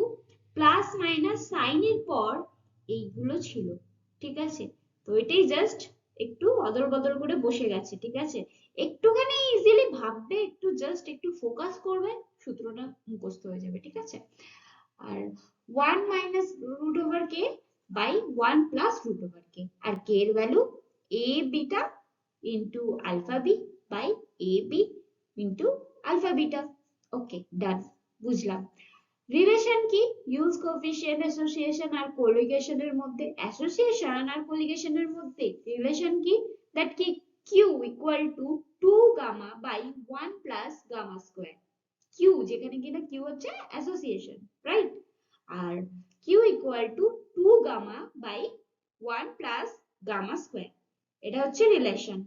প্লাস মাইনাস সাইনের পর এইগুলো ছিল। ঠিক আছে? তো এটাই জাস্ট একটু অদল বদল করে বসে গেছে। ঠিক আছে? একটুখানি ইজিলি ভাববে, একটু জাস্ট একটু ফোকাস করবে, সূত্রটা মুখস্থ হয়ে যাবে। ঠিক আছে? আর 1 minus √k by 1 plus √k, আর k এর value a beta into alpha B by A B into alpha beta. Okay, done, বুঝলাম। রিলেশন কি, ইউজ কোএফিসিয়েন্ট অ্যাসোসিয়েশন আর কোলিগেশনের মধ্যে, অ্যাসোসিয়েশন আর কোলিগেশনের মধ্যে রিলেশন কি, দ্যাট কি Q equal to 2 gamma by 1 plus gamma square. Q, যেখানে কিনা কিউ হচ্ছে অ্যাসোসিয়েশন, রাইট? আর Q equal to 2 gamma by 1 plus gamma square, এটা হচ্ছে রিলেশন।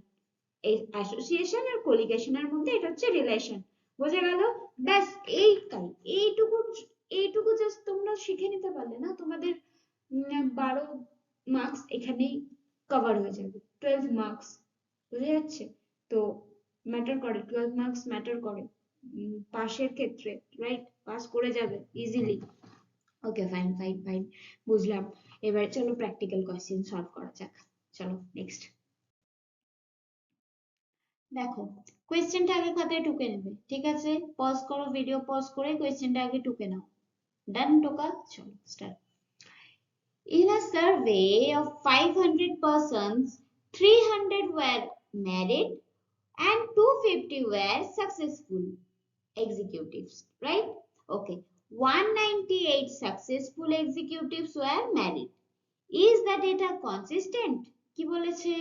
এই অ্যাসোসিয়েশন আর কোলিগেশনের মধ্যে এটা হচ্ছে রিলেশন। বোঝা গেল? ব্যাস এইটাই, এইটুকু জাস্ট তোমরা শিখে নিতে পারলে না, তোমাদের 12 মার্কস এখানেই কভার হয়ে যাবে, 12 মার্কস। বুঝা যাচ্ছে? তো ম্যাটার করে, 12 মার্কস ম্যাটার করে পাশের ক্ষেত্রে, রাইট? পাস করে যাবে ইজিলি। ওকে, ফাইন ফাইন ফাইন, বুঝলাম। এবার চলো প্র্যাকটিক্যাল কোয়েশ্চেন সলভ করা যাক। চলো নেক্সট। দেখো, কোয়েশ্চেনটা আগে খাতায় টুকে নেবে, ঠিক আছে? পজ করো, ভিডিও পজ করে কোয়েশ্চেনটা আগে টুকে নাও। ডান টোকা, চলো start. In a survey of 500 persons, 300 were married and 250 were successful executives, right? Okay. 198 successful executives were married. Is the data consistent? কি বলেছে?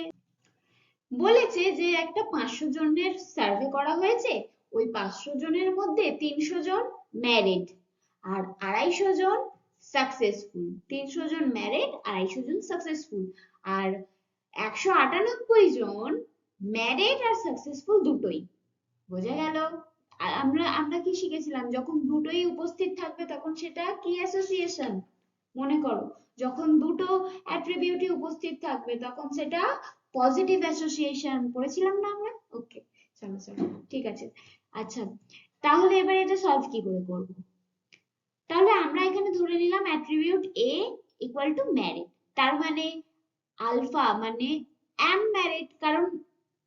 বলেছে যে একটা 500 জনের সার্ভে করা হয়েছে, ওই 500 জনের মধ্যে 300 জন ম্যারিড আর 250 জন সাকসেসফুল। 300 জন ম্যারিড, 250 জন সাকসেসফুল, আর 198 জন ম্যারিড আর সাকসেসফুল দুটোই। বোঝা গেল? আর আমরা আমরা কি শিখেছিলাম, যখন দুটোই উপস্থিত থাকবে তখন সেটা কি অ্যাসোসিয়েশন? মনে করো, যখন দুটো অ্যাট্রিবিউটই উপস্থিত থাকবে তখন সেটা পজিটিভ অ্যাসোসিয়েশন পড়েছিলাম না আমরা? ওকে, চলো চলো, ঠিক আছে। আচ্ছা, তাহলে এবার এটা সলভ কি করে করব? তাহলে আমরা এখানে ধরে নিলাম attribute A equal to married, তার মানে আলফা মানে অ্যাম ম্যারিড, কারণ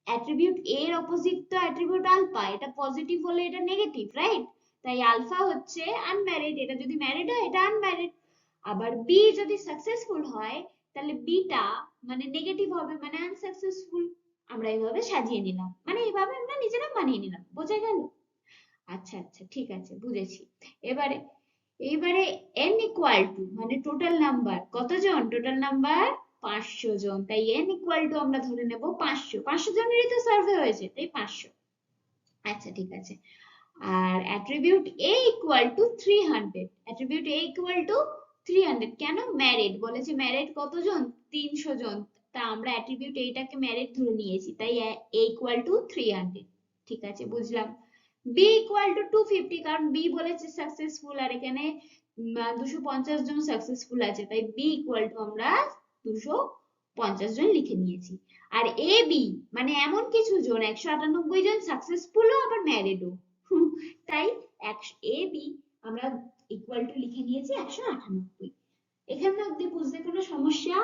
অ্যাট্রিবিউট এ এর অপোজিট তো অ্যাট্রিবিউট আলফা, এটা পজিটিভ হলে এটা নেগেটিভ, রাইট? তাই আলফা হচ্ছে আনম্যারিড, এটা যদি ম্যারিড হয় এটা আনম্যারিড। আবার বি যদি সাকসেসফুল হয় তাহলে বিটা মানে নেগেটিভ হবে, মানে আনসাকসেসফুল। আমরা এইভাবে সাজিয়ে নিলাম, মানে এইভাবে আমরা নিজেরা বানিয়ে নিলাম। বোঝা গেল? আচ্ছা আচ্ছা, ঠিক আছে, বুঝেছি। এবারে এইবারে n ইকুয়াল টু মানে টোটাল নাম্বার কতজন? টোটাল নাম্বার 500 জন, তাই n ইকুয়াল টু আমরা ধরে নেব 500। 500 জনেরই তো সার্ভে হয়েছে, তাই 500। আচ্ছা, ঠিক আছে। আর attribute a equal to 300, attribute a equal to 300 কেন? ম্যারিড বলেছে, ম্যারিড কতজন? 300 জন, তা আমরা অ্যাট্রিবিউট এইটাকে ম্যারিড ধরে নিয়েছি, তাই a ইকুয়াল টু 300। ঠিক আছে, বুঝলাম। b ইকুয়াল টু 250, কারণ b বলেছে সাকসেসফুল, আর এখানে 250 জন সাকসেসফুল আছে, তাই b ইকুয়াল টু আমরা 250 জন লিখে নিয়েছি। আর এ বি মানে এমন কিছু জন, 198 জন সাকসেসফুলও আবার ম্যারিডও, তাই এ বি আমরা ইকুয়াল টু লিখে নিয়েছি 198। এখানে অব্দি বুঝতে কোনো সমস্যা?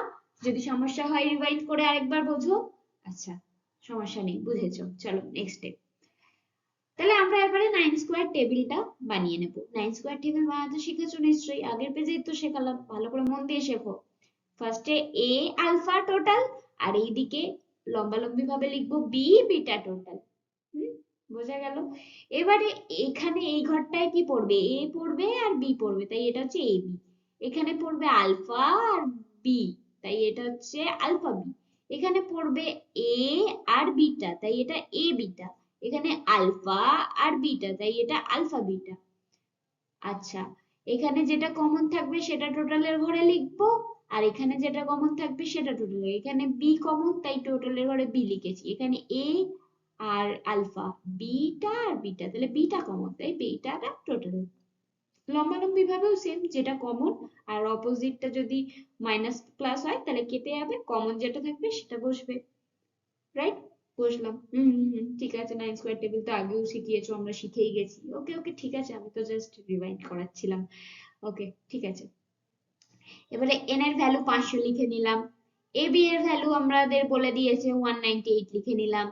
যদি সমস্যা হয় রিভাইজ করে আরেকবার বোঝো। আচ্ছা, সমস্যা নেই, বুঝেছো। চলো নেক্সট স্টেপ। তাহলে আমরা এবারে 9 স্কোয়ার টেবিলটা বানিয়ে নেব। 9 স্কোয়ার টেবিল বানাতে শিখেছো নিশ্চয়ই, আগের পেজেই তো শেখালাম, ভালো করে মন দিয়ে শেখো। ফার্স্টে এ আলফা টোটাল, আর এইদিকে লম্বালম্বি ভাবে লিখবো বি বিটা টোটাল। বোঝা গেল? এবারে এখানে এই ঘরটায় কি পড়বে? এ পড়বে আর বি পড়বে, তাই এটা হচ্ছে এ বি। এখানে পড়বে আলফা আর বি, তাই এটা হচ্ছে আলফা বি। এখানে পড়বে এ আর বিটা, তাই এটা এ বিটা। এখানে আলফা আর বিটা, তাই এটা আলফা বিটা। আচ্ছা, এখানে যেটা কমন থাকবে সেটা টোটালের ঘরে লিখবো, আর এখানে যেটা কমন থাকবে সেটা টোটালের। এখানে বি কমন, তাই টোটালের ঘরে বি লিখেছি। এখানে এ আর আলফা, বিটা আর বিটা, তাহলে বিটা কমন, তাই বিটাটা টোটালের। লম্বালম্বি ভাবেও সেম, যেটা কমন আর অপোজিটটা যদি মাইনাস প্লাস হয় তাহলে কেটে যাবে, কমন যেটা থাকবে সেটা বসবে, রাইট? বুঝলাম। ঠিক আছে। 9 স্কোয়ার টেবিল তো আগেও শিখিয়েছো, আমরা শিখেই গেছি। ওকে ওকে, ঠিক আছে, আমি তো জাস্ট রিভাইন্ড করাচ্ছিলাম। ওকে, ঠিক আছে। এবারে n এর ভ্যালু 500 লিখে নিলাম, এ বি এর ভ্যালু আমাদের বলে দিয়েছে 198 লিখে নিলাম,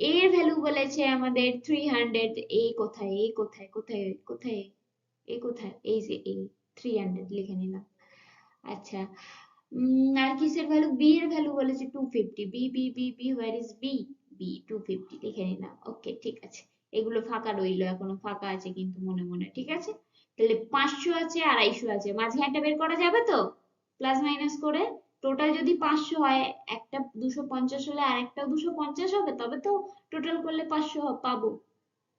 এ এর ভ্যালু বলেছে আমাদের 300। এ কোথায়? এ কোথায়? কোথায় কোথায়? এ কোথায়? এই যে এই 300 লিখে নিলাম। আচ্ছা, আর কিসের ভ্যালু? বি এর ভ্যালু বলেছে 250। B B B B, where is B? B 250 লিখে নিলাম। ওকে, ঠিক আছে। এগুলো ফাঁকা রইলো, এখনো ফাঁকা আছে কিন্তু মনে মনে, ঠিক আছে। তাহলে 500 আছে, 250 আছে, মাঝখানটা বের করা যাবে তো প্লাস মাইনাস করে? টোটাল যদি 500 হয়, একটা 250 হলে আরেকটাও 250 হবে, তবে তো টোটাল করলে 500 পাবো।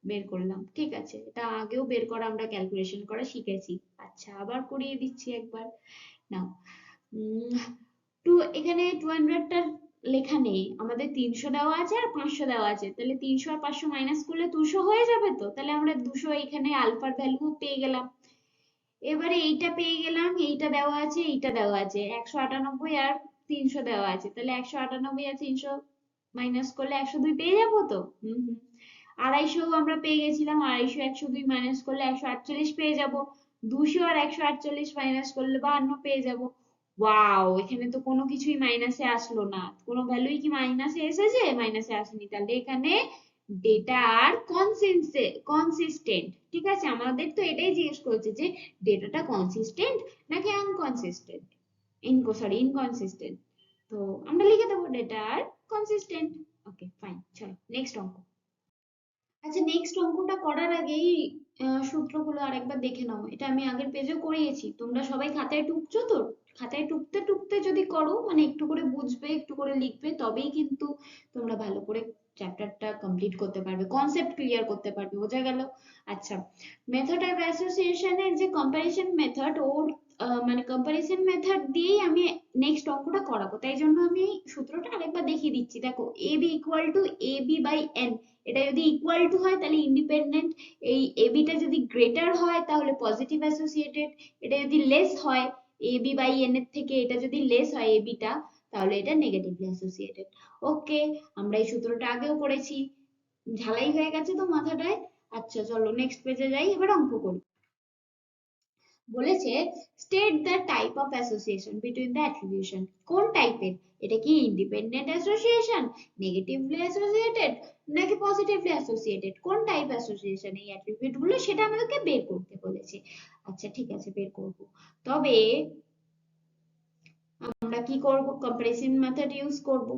বের করলাম, ঠিক আছে। এটা আগেও বের করা, আমরা ক্যালকুলেশন করা শিখেছি। আচ্ছা, আবার করিয়ে দিচ্ছি একবার। নাও, এখানে 200 টার লেখা নেই, আমাদের 300 দেওয়া আছে আর 500 দেওয়া আছে, তাহলে 300 আর 500 মাইনাস করলে 200 হয়ে যাবে তো, তাহলে আমরা 200 এখানে আলফার ভ্যালু পেয়ে গেলাম। এবারে এইটা পেয়ে গেলাম, এইটা দেওয়া আছে, এইটা দেওয়া আছে, 198 আর 300 দেওয়া আছে, তাহলে 198 আর 300 মাইনাস করলে 102 পেয়ে যাবো তো। হুম। 250 আমরা পেয়ে গেছিলাম, 250 102 মাইনাস করলে 148 পেয়ে যাব। 200 আর 148 মাইনাস করলে 52 পেয়ে যাব। ওয়াও, এখানে তো কোনো কিছুই মাইনাসে আসলো না, কোনো ভ্যালুই কি মাইনাসে এসেছে? মাইনাসে আসেনি, তাহলে এখানে ডেটা আর কনসিস্টেন্ট, ঠিক আছে? আমাদের তো এটাই জিজ্ঞেস করেছে যে ডেটাটা কনসিস্টেন্ট নাকি আনকনসিস্টেন্ট, ইনকনসিস্টেন্ট। তো আমরা লিখে দেবো ডেটা আর কনসিস্টেন্ট। ওকে ফাইন, চলো নেক্সট অঙ্ক। আচ্ছা, নেক্সট অঙ্কটা করার আগেই সূত্রগুলো আরেকবার দেখে নাও। এটা আমি আগের পেজেও করিয়েছি, তোমরা সবাই খাতায় টুকছো তো? খাতায় টুকতে টুকতে যদি করো, মানে একটু করে বুঝবে একটু করে লিখবে, তবেই কিন্তু তোমরা ভালো করে চ্যাপ্টারটা কমপ্লিট করতে পারবে, কনসেপ্ট ক্লিয়ার করতে পারবে। বোঝা গেল? আচ্ছা, মেথড অফ অ্যাসোসিয়েশনের যে কম্পারিশন মেথড, ওর মানে কম্পারিশন মেথড দিয়েই আমি নেক্সট অঙ্কটা করাবো, তাই জন্য আমি এই সূত্রটা আরেকবার দেখিয়ে দিচ্ছি। দেখো, A B equal to A B by N, এটা যদি ইকুয়াল টু হয় তাহলে ইন্ডিপেন্ডেন্ট, এই এবিটা যদি গ্রেটার হয় তাহলে পজিটিভ অ্যাসোসিয়েটেড, এটা যদি লেস হয় এবি বাই এন এর থেকে, এটা যদি লেস হয় এবিটা, তাহলে এটা নেগেটিভলি অ্যাসোসিয়েটেড। ওকে, আমরা এই সূত্রটা আগেও করেছি, ঝালাই হয়ে গেছে তো মাথাটায়। আচ্ছা চলো নেক্সট পেজে যাই, এবার অঙ্ক করি। বলেছে state the type of association between the attribution. কোন টাইপের? এটা কি ইন্ডিপেন্ডেন্ট অ্যাসোসিয়েশন, নেগেটিভলি অ্যাসোসিয়েটেড নাকি পজিটিভলি অ্যাসোসিয়েটেড? কোন টাইপ অ্যাসোসিয়েশন এই অ্যাট্রিবিউট গুলো, সেটা আমাদেরকে বের করতে বলেছে। আচ্ছা ঠিক আছে, বের করব। তবে আমরা কি করব, কম্পারিজন মেথড ইউজ করব।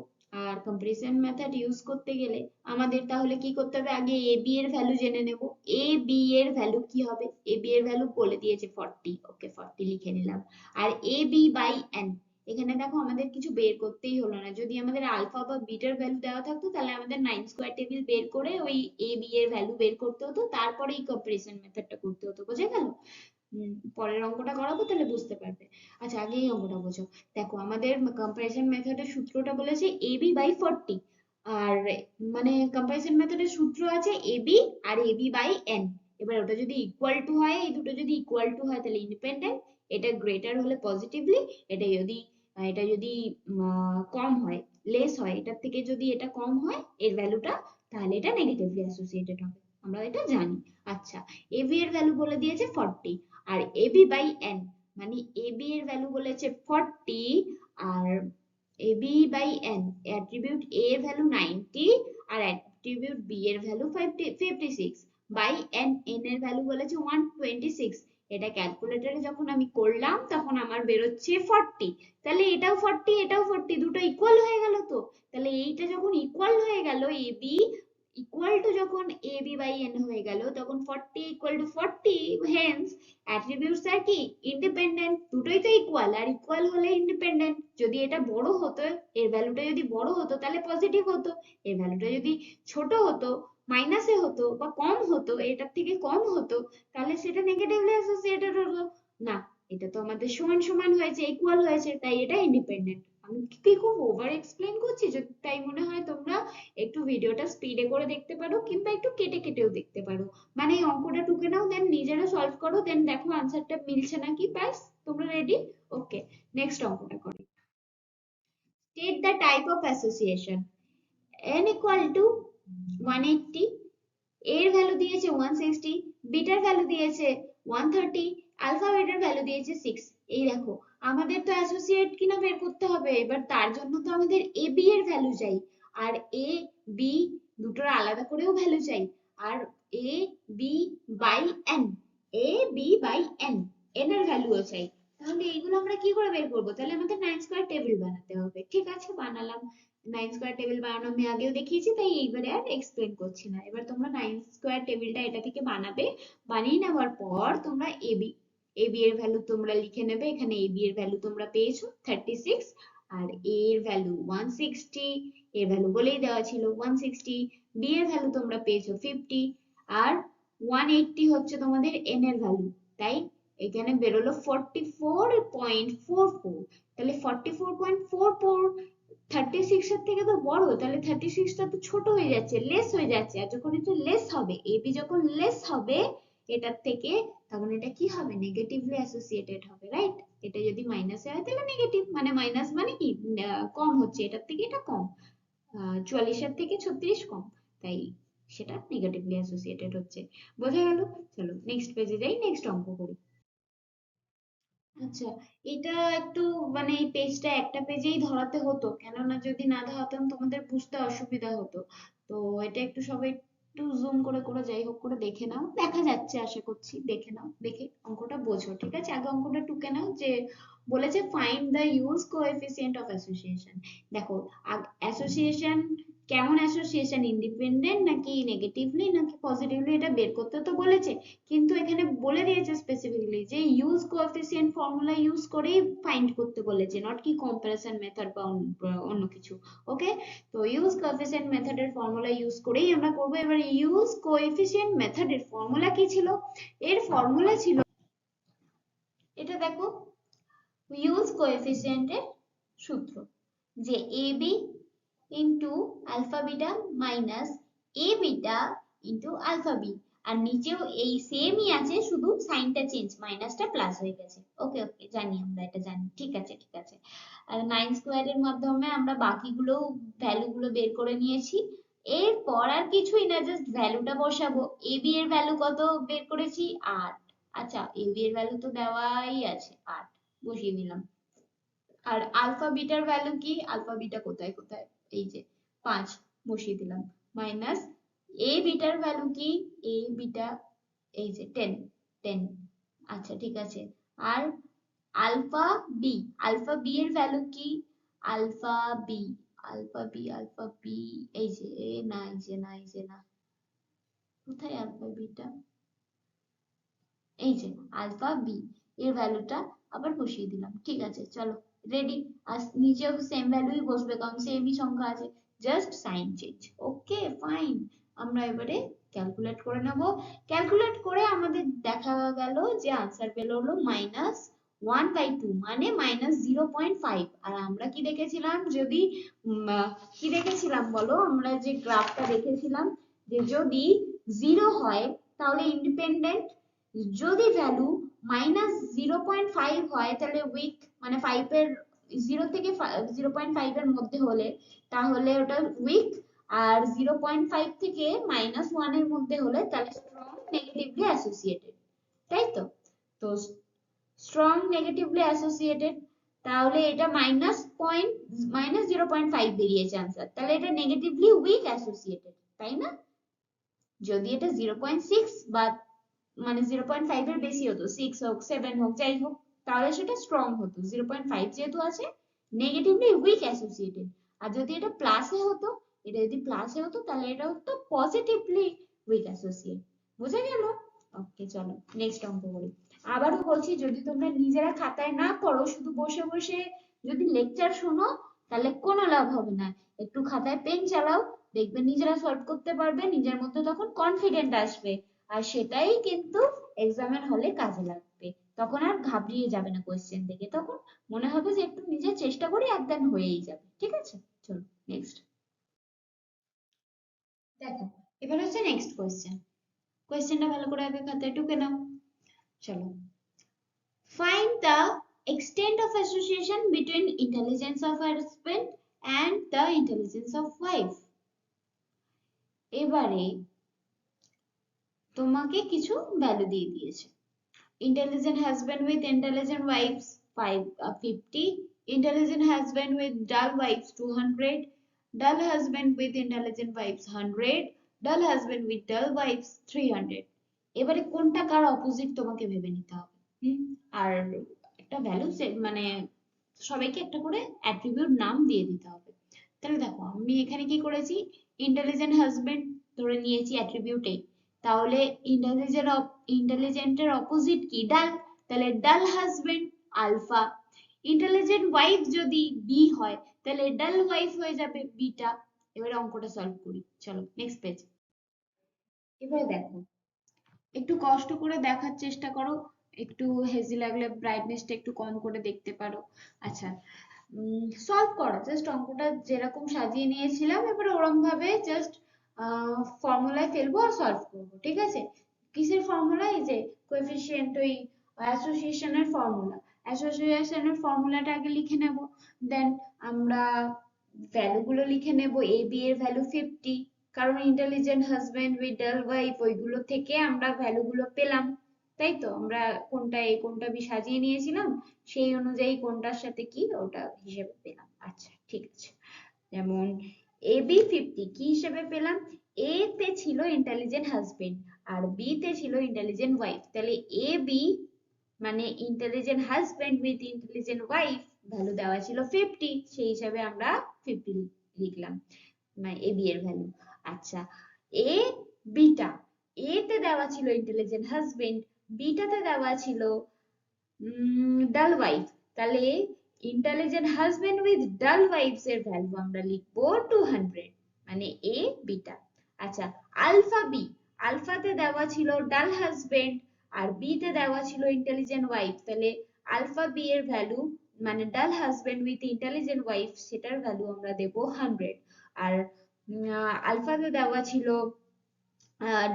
আর কম্পারিজন মেথড ইউজ করতে গেলে আমাদের তাহলে কি করতে হবে, আগে এ বি এর ভ্যালু জেনে নেব। এ বি এর ভ্যালু কি হবে? এ বি এর ভ্যালু বলে দিয়েছে 40, ওকে 40 লিখে নিলাম। আর এ বি বাই এন, এখানে দেখো আমাদের কিছু বের করতেই হলো না, যদি আমাদের আলফা বা বিটার ভ্যালু দেওয়া থাকতো তাহলে আমাদের 9 স্কয়ার টেবিল বের করে ওই এ বি এর ভ্যালু বের করতে হতো, তারপরে এই কম্পারিজন মেথডটা করতে হতো। বোঝা গেল? পরের অঙ্কটা করাবো তাহলে বুঝতে পারবে। আচ্ছা আগে এই অঙ্কটা বোঝো। দেখো, আমাদের কম্পারিজন মেথডের সূত্রটা বলেছে এবি বাই 40, আর মানে কম্পারিজন মেথডের সূত্র আছে এবি আর এবি বাই এন। এবার ওটা যদি ইকুয়াল টু হয়, এই দুটো যদি ইকুয়াল টু হয় তাহলে ইন্ডিপেন্ডেন্ট, এটা গ্রেটার হলে পজিটিভলি, এটা যদি কম হয়, লেস হয়, এটার থেকে যদি এটা কম হয় এর ভ্যালুটা, তাহলে এটা নেগেটিভলি অ্যাসোসিয়েটেড হবে, আমরা এটা জানি। আচ্ছা, এবি এর ভ্যালু বলে দিয়েছে 40, আর এবি বাই এন মানে এবি এর ভ্যালু বলেছে 40, আর এবি বাই এন অ্যাট্রিবিউট এ এর ভ্যালু 90, আর অ্যাট্রিবিউট বি এর ভ্যালু 56, বাই এন, এন এর ভ্যালু বলেছে 126। এটা ক্যালকুলেটরে যখন আমি করলাম তখন আমার বেরোচ্ছে 40, তাহলে এটাও 40 এটাও 40, দুটো ইকুয়াল হয়ে গেল তো। তাহলে এইটা যখন ইকুয়াল হয়ে গেল, এবি ইকুয়াল টু যখন এ বি বাই এন হয়ে গেল, তখন 40 ইকুয়াল টু 40, হেন্স অ্যাট্রিবিউটস আর কি ইন্ডিপেন্ডেন্ট, দুটোই তো ইকুয়াল, আর ইকুয়াল হলে ইন্ডিপেন্ডেন্ট। যদি এটা বড় হতো, এর ভ্যালুটা যদি বড় হতো তাহলে পজিটিভ হতো, এর ভ্যালুটা যদি ছোট হতো, মাইনাসে হতো বা কম হতো, এটার থেকে কম হতো, তাহলে সেটা নেগেটিভলি অ্যাসোসিয়েটেড হলো। না, এটা তো আমাদের সমান সমান হয়েছে, ইকুয়াল হয়েছে, তাই এটা ইন্ডিপেন্ডেন্ট। আমি কি খুব ওভার এক্সপ্লেন করছি? যদি তাই মনে হয় তোমরা একটু ভিডিওটা স্পিডে করে দেখতে পারো, কিংবা একটু কেটে কেটেও দেখতে পারো। মানে এই অঙ্কটা টুকে নাও, দেন নিজেরা সলভ করো, দেন দেখো আনসারটা মিলছে নাকি, ব্যাস তোমরা রেডি। ওকে, নেক্সট অঙ্কটা করো। State the type of association. n equal to 180, এর ভ্যালু দিয়েছে 160, বিটার ভ্যালু দিয়েছে 130, আলফা বিটার ভ্যালু দিয়েছে 6। এই দেখো, আমাদের তো অ্যাসোসিয়েট কিনা বের করতে হবে, এবার তার জন্য তো আমাদের এ বি এর ভ্যালু চাই, আর এ বি দুটোর আলাদা করেও ভ্যালু চাই, আর A B by N, A B by N, N এর ভ্যালুও চাই। তাহলে এইগুলো আমরা কি করে বের করবো? তাহলে আমাদের 9 স্কয়ার টেবিল বানাতে হবে। ঠিক আছে, বানালাম। 9 স্কয়ার টেবিল বানানো আমি আগেও দেখিয়েছি, তাই এইবারে আর এক্সপ্লেন করছি না। এবার তোমরা 9 স্কয়ার টেবিলটা এটা থেকে বানাবে, বানিয়ে নেওয়ার পর তোমরা এবি, এবি এর ভ্যালু তোমরা লিখে নেবে। এখানে এবি এর ভ্যালু তোমরা পেয়েছো 36, আর এ এর ভ্যালু 160, এর ভ্যালু বলেই দেওয়া ছিল 160, বি এর ভ্যালু তোমরা পেয়েছো 50, আর 180 হচ্ছে তোমাদের এন এর ভ্যালু। তাই এখানে বেরোলো 44.44। তাহলে 44.44 36 এর থেকে তো বড়, তাহলে 36টা তো ছোট হয়ে যাচ্ছে, লেস হয়ে যাচ্ছে, আর যখন এটা লেস হবে, এবি যখন লেস হবে এটার থেকে, তখন এটা কি হবে? নেগেটিভলি অ্যাসোসিয়েটেড হবে, রাইট? এটা যদি মাইনাসে হয় তাহলে নেগেটিভ, মানে মাইনাস মানে কি, কম হচ্ছে, এটার থেকে এটা কম, 44 এর থেকে 36 কম, তাই সেটা নেগেটিভলি অ্যাসোসিয়েটেড হচ্ছে। বোঝা গেল? চলো নেক্সট পেজে যাই, নেক্সট অঙ্ক করি। আচ্ছা, এটা একটু মানে এই পেজটা একটা পেজেই ধরাতে হতো, কেননা যদি না ধরাতাম তোমাদের বুঝতে অসুবিধা হতো। তো এটা একটু সবাই একটু জুম করে করে যাই হোক করে দেখে নাও, দেখা যাচ্ছে আশা করছি, দেখে নাও, দেখে অঙ্কটা বোঝো, ঠিক আছে? আগে অঙ্কটা টুকে নাও। যে বলেছে find the use coefficient of association. দেখো, অ্যাসোসিয়েশন কেমন অ্যাসোসিয়েশন, ইন্ডিপেন্ডেন্ট নাকি নেগেটিভলি নাকি পজিটিভলি, এটা বের করতে তো বলেছে। কিন্তু এখানে বলে দিয়েছে স্পেসিফিকলি যে ইউজ কোএফিসিয়েন্ট ফর্মুলা ইউজ করেই ফাইন্ড করতে বলেছে, নট কি কম্পারিজন মেথড বা অন্য কিছু। ওকে, তো ইউজ কোএফিসিয়েন্ট মেথডের ফর্মুলা ইউজ করেই আমরা করব। এবার ইউজ কোএফিসিয়েন্ট মেথডের ফর্মুলা কি ছিল? এর ফর্মুলা ছিল, এটা দেখো, ইউজ কোএফিসিয়েন্টের সূত্র যে A B into alpha beta minus A beta into alpha B. আর নিচেও এই সেমই আছে, শুধু সাইনটা চেঞ্জ, মাইনাসটা প্লাস হয়ে গেছে। ওকে ওকে, জানি, আমরা এটা জানি, ঠিক আছে ঠিক আছে। আর 9 স্কোয়ারের মাধ্যমে আমরা বাকিগুলো ভ্যালুগুলো বের করে নিয়েছি। এরপর আর কিছুই না, জাস্ট ভ্যালুটা বসাবো। এ বি এর ভ্যালু কত বের করেছি? 8। আচ্ছা, এ বি এর ভ্যালু তো দেওয়াই আছে 8, বসিয়ে দিলাম। আর আলফা বিটার ভ্যালু কি? আলফা বিটা কোথায় কোথায়, এই যে 5, বসিয়ে দিলাম। মাইনাস এ বিটার ভ্যালু কি? এ বিটা এই যে 10, 10। আচ্ছা ঠিক আছে। আর আলফা বি, আলফা বি এর ভ্যালু কি? Alpha B, alpha B, alpha B, এই যে না, এই যে না, এই যে না, কোথায় আলফা বিটা? এই যে আলফা বি এর ভ্যালুটা আবার বসিয়ে দিলাম। ঠিক আছে, চলো রেডি। আর নিচেও সেম ভ্যালুই বসবে, কারণ সেমই সংখ্যা আছে, just sign change. Okay fine, আমরা এবারে ক্যালকুলেট করে নেব। ক্যালকুলেট করে আমাদের দেখা গেল যে আনসার পেল হলো -1/2, মানে -0.5। আর আমরা কি দেখেছিলাম, যদি কি দেখেছিলাম বলো, আমরা যে গ্রাফটা দেখেছিলাম, যে যদি 0 হয় তাহলে ইন্ডিপেন্ডেন্ট, যদি ভ্যালু -0.5 হয় তাহলে উইক, মানে 5 এর 0 থেকে 0.5 এর মধ্যে হলে তাহলে ওটা উইক। আর 0.5 থেকে -1 এর মধ্যে হলে তাহলে স্ট্রং নেগেটিভলি অ্যাসোসিয়েটেড, তাই তো? তো স্ট্রং নেগেটিভলি অ্যাসোসিয়েটেড, তাহলে এটা -0.5 বেরিয়েছে আনসার, তাহলে এটা নেগেটিভলি উইক অ্যাসোসিয়েটেড, তাই না? যদি এটা 0.6 বা মানে 0.5 এর বেশি হতো, 6 হোক 7 হোক যাই হোক, তাহলে সেটা স্ট্রং হতো। 0.5 যেহেতু আছে, নেগেটিভলি উইক অ্যাসোসিয়েটেড। আর যদি এটা প্লাসে হতো, এটা যদি প্লাসে হতো তাহলে এটা হতো পজিটিভলি উইক অ্যাসোসিয়েট। বোঝা গেল? ওকে চলো নেক্সট অঙ্ক করি। আবারও বলছি, যদি তোমরা নিজেরা খাতায় না পড়ো, শুধু বসে বসে যদি লেকচার শোনো, তাহলে কোনো লাভ হবে না। একটু খাতায় পেন চালাও, দেখবে নিজেরা সলভ করতে পারবে, নিজের মধ্যে তখন কনফিডেন্ট আসবে। আর সেটাই কিন্তু এক্সামের হলে কাজে লাগবে। তখন আর ঘাবড়িয়ে যাবে না কোয়েশ্চেন দেখে, তখন মনে হবে যে একটু নিজে চেষ্টা করি আর দেন হয়েই যাবে। ঠিক আছে, চলো নেক্সট দেখো। এবার হচ্ছে নেক্সট কোয়েশ্চেন। কোয়েশ্চেনটা ভালো করে আগে খাতায় ঢুকে নাও। চলো, find the extent of association between intelligence of husband and the intelligence of wife। এবারে তোমাকে কিছু ভ্যালু দিয়ে দিয়েছে। Intelligent husband with intelligent wives 50, intelligent husband with dull wives 200, dull husband with intelligent wives 100, dull husband with dull wives 300। এবারে কোনটা কার অপোজিট তোমাকে ভেবে নিতে হবে। আর একটা ভ্যালু মানে সবাইকে একটা করে অ্যাট্রিবিউট নাম দিয়ে দিতে হবে। তাহলে দেখো, আমি এখানে কি করেছি, ইন্টেলিজেন্ট হাজবেন্ড ধরে নিয়েছি অ্যাট্রিবিউট এ। তাহলে ইন্টেলিজেন্টের অপোজিট কি? ডাল, তাহলে ডাল হাজবেন্ড আলফা। ইন্টেলিজেন্ট ওয়াইফ যদি বি হয়, তাহলে ডাল ওয়াইফ হয়ে যাবে বিটা। এবারে অঙ্কটা সলভ করি, চলো নেক্সট পেজ। এবারে দেখো, একটু কষ্ট করে দেখার চেষ্টা করো, একটু হেজি লাগলে ব্রাইটনেসটা একটু কম করে দেখতে পারো। আচ্ছা, সলভ করো, জাস্ট অঙ্কটা যেরকম সাজিয়ে নিয়েছিলাম এবার ওরকম ভাবে জাস্ট ফর্মুলায় ফেলবো আর সলভ করবো, ঠিক আছে? কিসের ফর্মুলা? এই যে কোএফিসিয়েন্ট, ওই অ্যাসোসিয়েশনের ফর্মুলা। অ্যাসোসিয়েশনের ফর্মুলাটা আগে লিখে নেব, দেন আমরা ভ্যালুগুলো লিখে নেব। এ বি এর ভ্যালু 50, কারণ ইন্টেলিজেন্ট হাজবেন্ড উইথ ডাল ওয়াইফ ওইগুলো থেকে আমরা ভ্যালুগুলো পেলাম। তাই তো আমরা কোনটা এ কোনটা বি সাজিয়ে নিয়েছিলাম, সেই অনুযায়ী কোনটার সাথে কি ওটা হিসেবে পেলাম। আচ্ছা ঠিক আছে, যেমন AB 50 কি হিসেবে পেলাম, A তে ছিল ইন্টেলিজেন্ট হাজবেন্ড আর B তে ছিল ইন্টেলিজেন্ট ওয়াইফ, তাহলে AB মানে intelligent husband with intelligent wife value দেওয়া ছিল 50, সেই হিসাবে আমরা 50 লিখলাম মানে AB এর ভ্যালু। আচ্ছা এ বিটা, এ তে দেওয়া ছিল ইন্টেলিজেন্ট হাজবেন্ড, বিটাতে দেওয়া ছিল ডাল ওয়াইফ, তাহলে ইন্টেলিজেন্ট হাজবেন্ড উইথ ডাল ওয়াইফস এর ভ্যালু আমরা লিখবো 200 মানে এ বিটা। আচ্ছা আলফা বি, আলফাতে দেওয়া ছিল ডাল হাজবেন্ড আর বি তে দেওয়া ছিল ইন্টেলিজেন্ট ওয়াইফ, তাহলে আলফা বি এর ভ্যালু মানে ডাল হাজবেন্ড উইথ ইন্টেলিজেন্ট ওয়াইফ সেটার ভ্যালু আমরা দেব 100। আর আলফাতে দেওয়া ছিল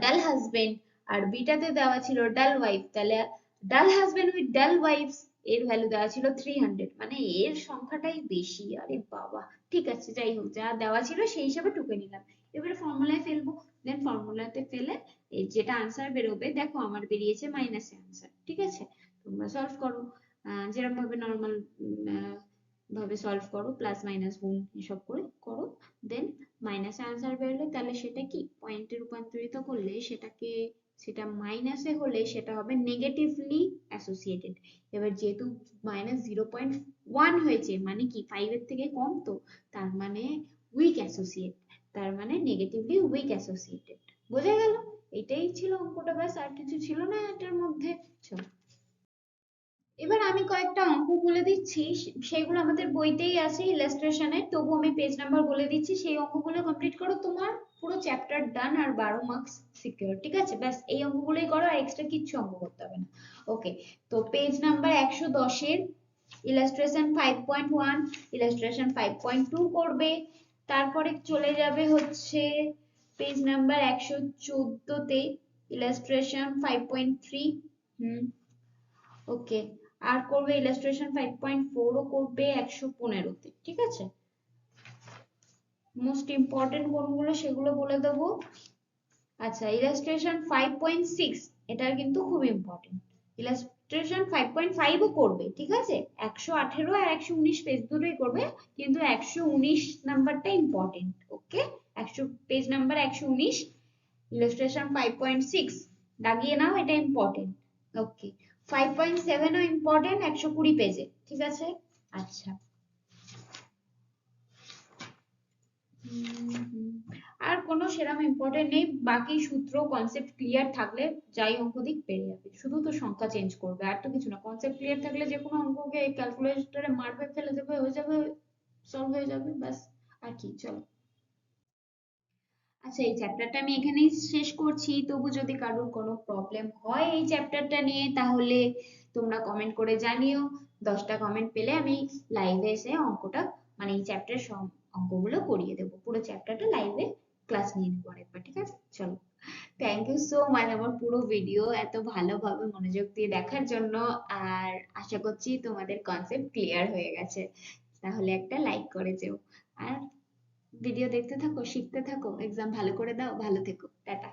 ডাল হাজবেন্ড আর বিটাতে দেওয়া ছিল ডাল ওয়াইফ, তাহলে ডাল হাজবেন্ড উইথ ডাল ওয়াইফস এর ভ্যালু দেওয়া ছিল 300, মানে এর সংখ্যাটাই বেশি। আরে বাবা, ঠিক আছে যাই হোক, যা দেওয়া ছিল সেই হিসাবে টুকে নিলাম। এবারে ফর্মুলায় ফেলবো, দেন ফর্মুলাতে ফেলে এই যেটা আনসার বেরোবে, দেখো আমার বেরিয়েছে মাইনাসে আনসার, ঠিক আছে। তোমরা সলভ করো যেরকম ভাবে নর্মাল ভাবে সলভ করো, প্লাস মাইনাস গুণ এসব করে করো, দেন মাইনাসে আনসার বেরোলে তাহলে সেটা কি পয়েন্টে রূপান্তরিত করলে সেটাকে, সেটা মাইনাসে হলে সেটা হবে নেগেটিভলি অ্যাসোসিয়েটেড। এবার যেহেতু -0.1 হয়েছে মানে কি 5 এর থেকে কম, তো তার মানে উইক অ্যাসোসিয়েট, তার মানে নেগেটিভলি উইক অ্যাসোসিয়েটেড। বোঝা গেল? এটাই ছিল অঙ্কটা, ব্যাস আর কিছু ছিল না এটার মধ্যে। চলো এবার আমি কয়েকটা অঙ্ক বলে দিচ্ছি, সেগুলো আমাদের বইতেই আছে ইলাস্ট্রেশনে, তবু আমি পেজ নাম্বার বলে দিচ্ছি, সেই অঙ্কগুলো কমপ্লিট করো, তোমার পুরো চ্যাপ্টার ডান আর 12 মার্কস সিকিউর, ঠিক আছে। ব্যাস এই অঙ্কগুলোই করো, আর এক্সট্রা কিচ্ছু অঙ্ক করতে হবে না। ওকে, তো পেজ নাম্বার 110 এর ইলাস্ট্রেশন 5.1, ইলাস্ট্রেশন 5.2 করবে, তারপরে চলে যাবে হচ্ছে পেজ নাম্বার 114 তে ইলাস্ট্রেশন 5.3। হুম, ওকে, আর করবে ইলাস্ট্রেশন 5.4 ও করবে 115 তে, ঠিক আছে। মোস্ট ইম্পর্টেন্ট কোনগুলো সেগুলো বলে দেবো। আচ্ছা ইলাস্ট্রেশন 5.6 এটা কিন্তু খুব ইম্পর্টেন্ট, ইলাস্ট্রেশন 5.5 ও করবে, ঠিক আছে। 118 আর 119 পেজ দুটোই করবে, কিন্তু 119 নাম্বারটা ইম্পর্টেন্ট। ওকে, 100 পেজ নাম্বার 119 ইলাস্ট্রেশন 5.6 দাগিয়ে নাও, এটা ইম্পর্টেন্ট। ওকে, 5.7 ও ইম্পর্টেন্ট 120 পেজে, ঠিক আছে। আচ্ছা আর কোনো সেরকম ইম্পর্টেন্ট নেই, বাকি সূত্র কনসেপ্ট ক্লিয়ার থাকলে যাই অঙ্ক দিক পেরে যাবে, শুধু তো সংখ্যা চেঞ্জ করবে আর তো কিছু না। কনসেপ্ট ক্লিয়ার থাকলে যে কোনো অঙ্ককে ক্যালকুলেটরে মারবে, ফেলে দেবে, হয়ে যাবে, সলভ হয়ে যাবে, ব্যাস। আর কি, চলো। আচ্ছা এই চ্যাপ্টারটা আমি এখানেই শেষ করছি, তবু যদি কারোর কোনো প্রবলেম হয় এই চ্যাপ্টারটা নিয়ে তাহলে তোমরা কমেন্ট করে জানিও। 10টা কমেন্ট পেলে আমি লাইভে এসে অঙ্কটা মানে এই চ্যাপ্টারের সব অঙ্কগুলো করিয়ে দেবো, পুরো চ্যাপ্টারটা লাইভে ক্লাস নিয়ে নেবো আরেকবার, ঠিক আছে। চলো, থ্যাংক ইউ সো মাচ আমার পুরো ভিডিও এত ভালোভাবে মনোযোগ দিয়ে দেখার জন্য, আর আশা করছি তোমাদের কনসেপ্ট ক্লিয়ার হয়ে গেছে। তাহলে একটা লাইক করে যেও, আর ভিডিও দেখতে থাকো, শিখতে থাকো, এক্সাম ভালো করে দাও, ভালো থেকো, টাটা।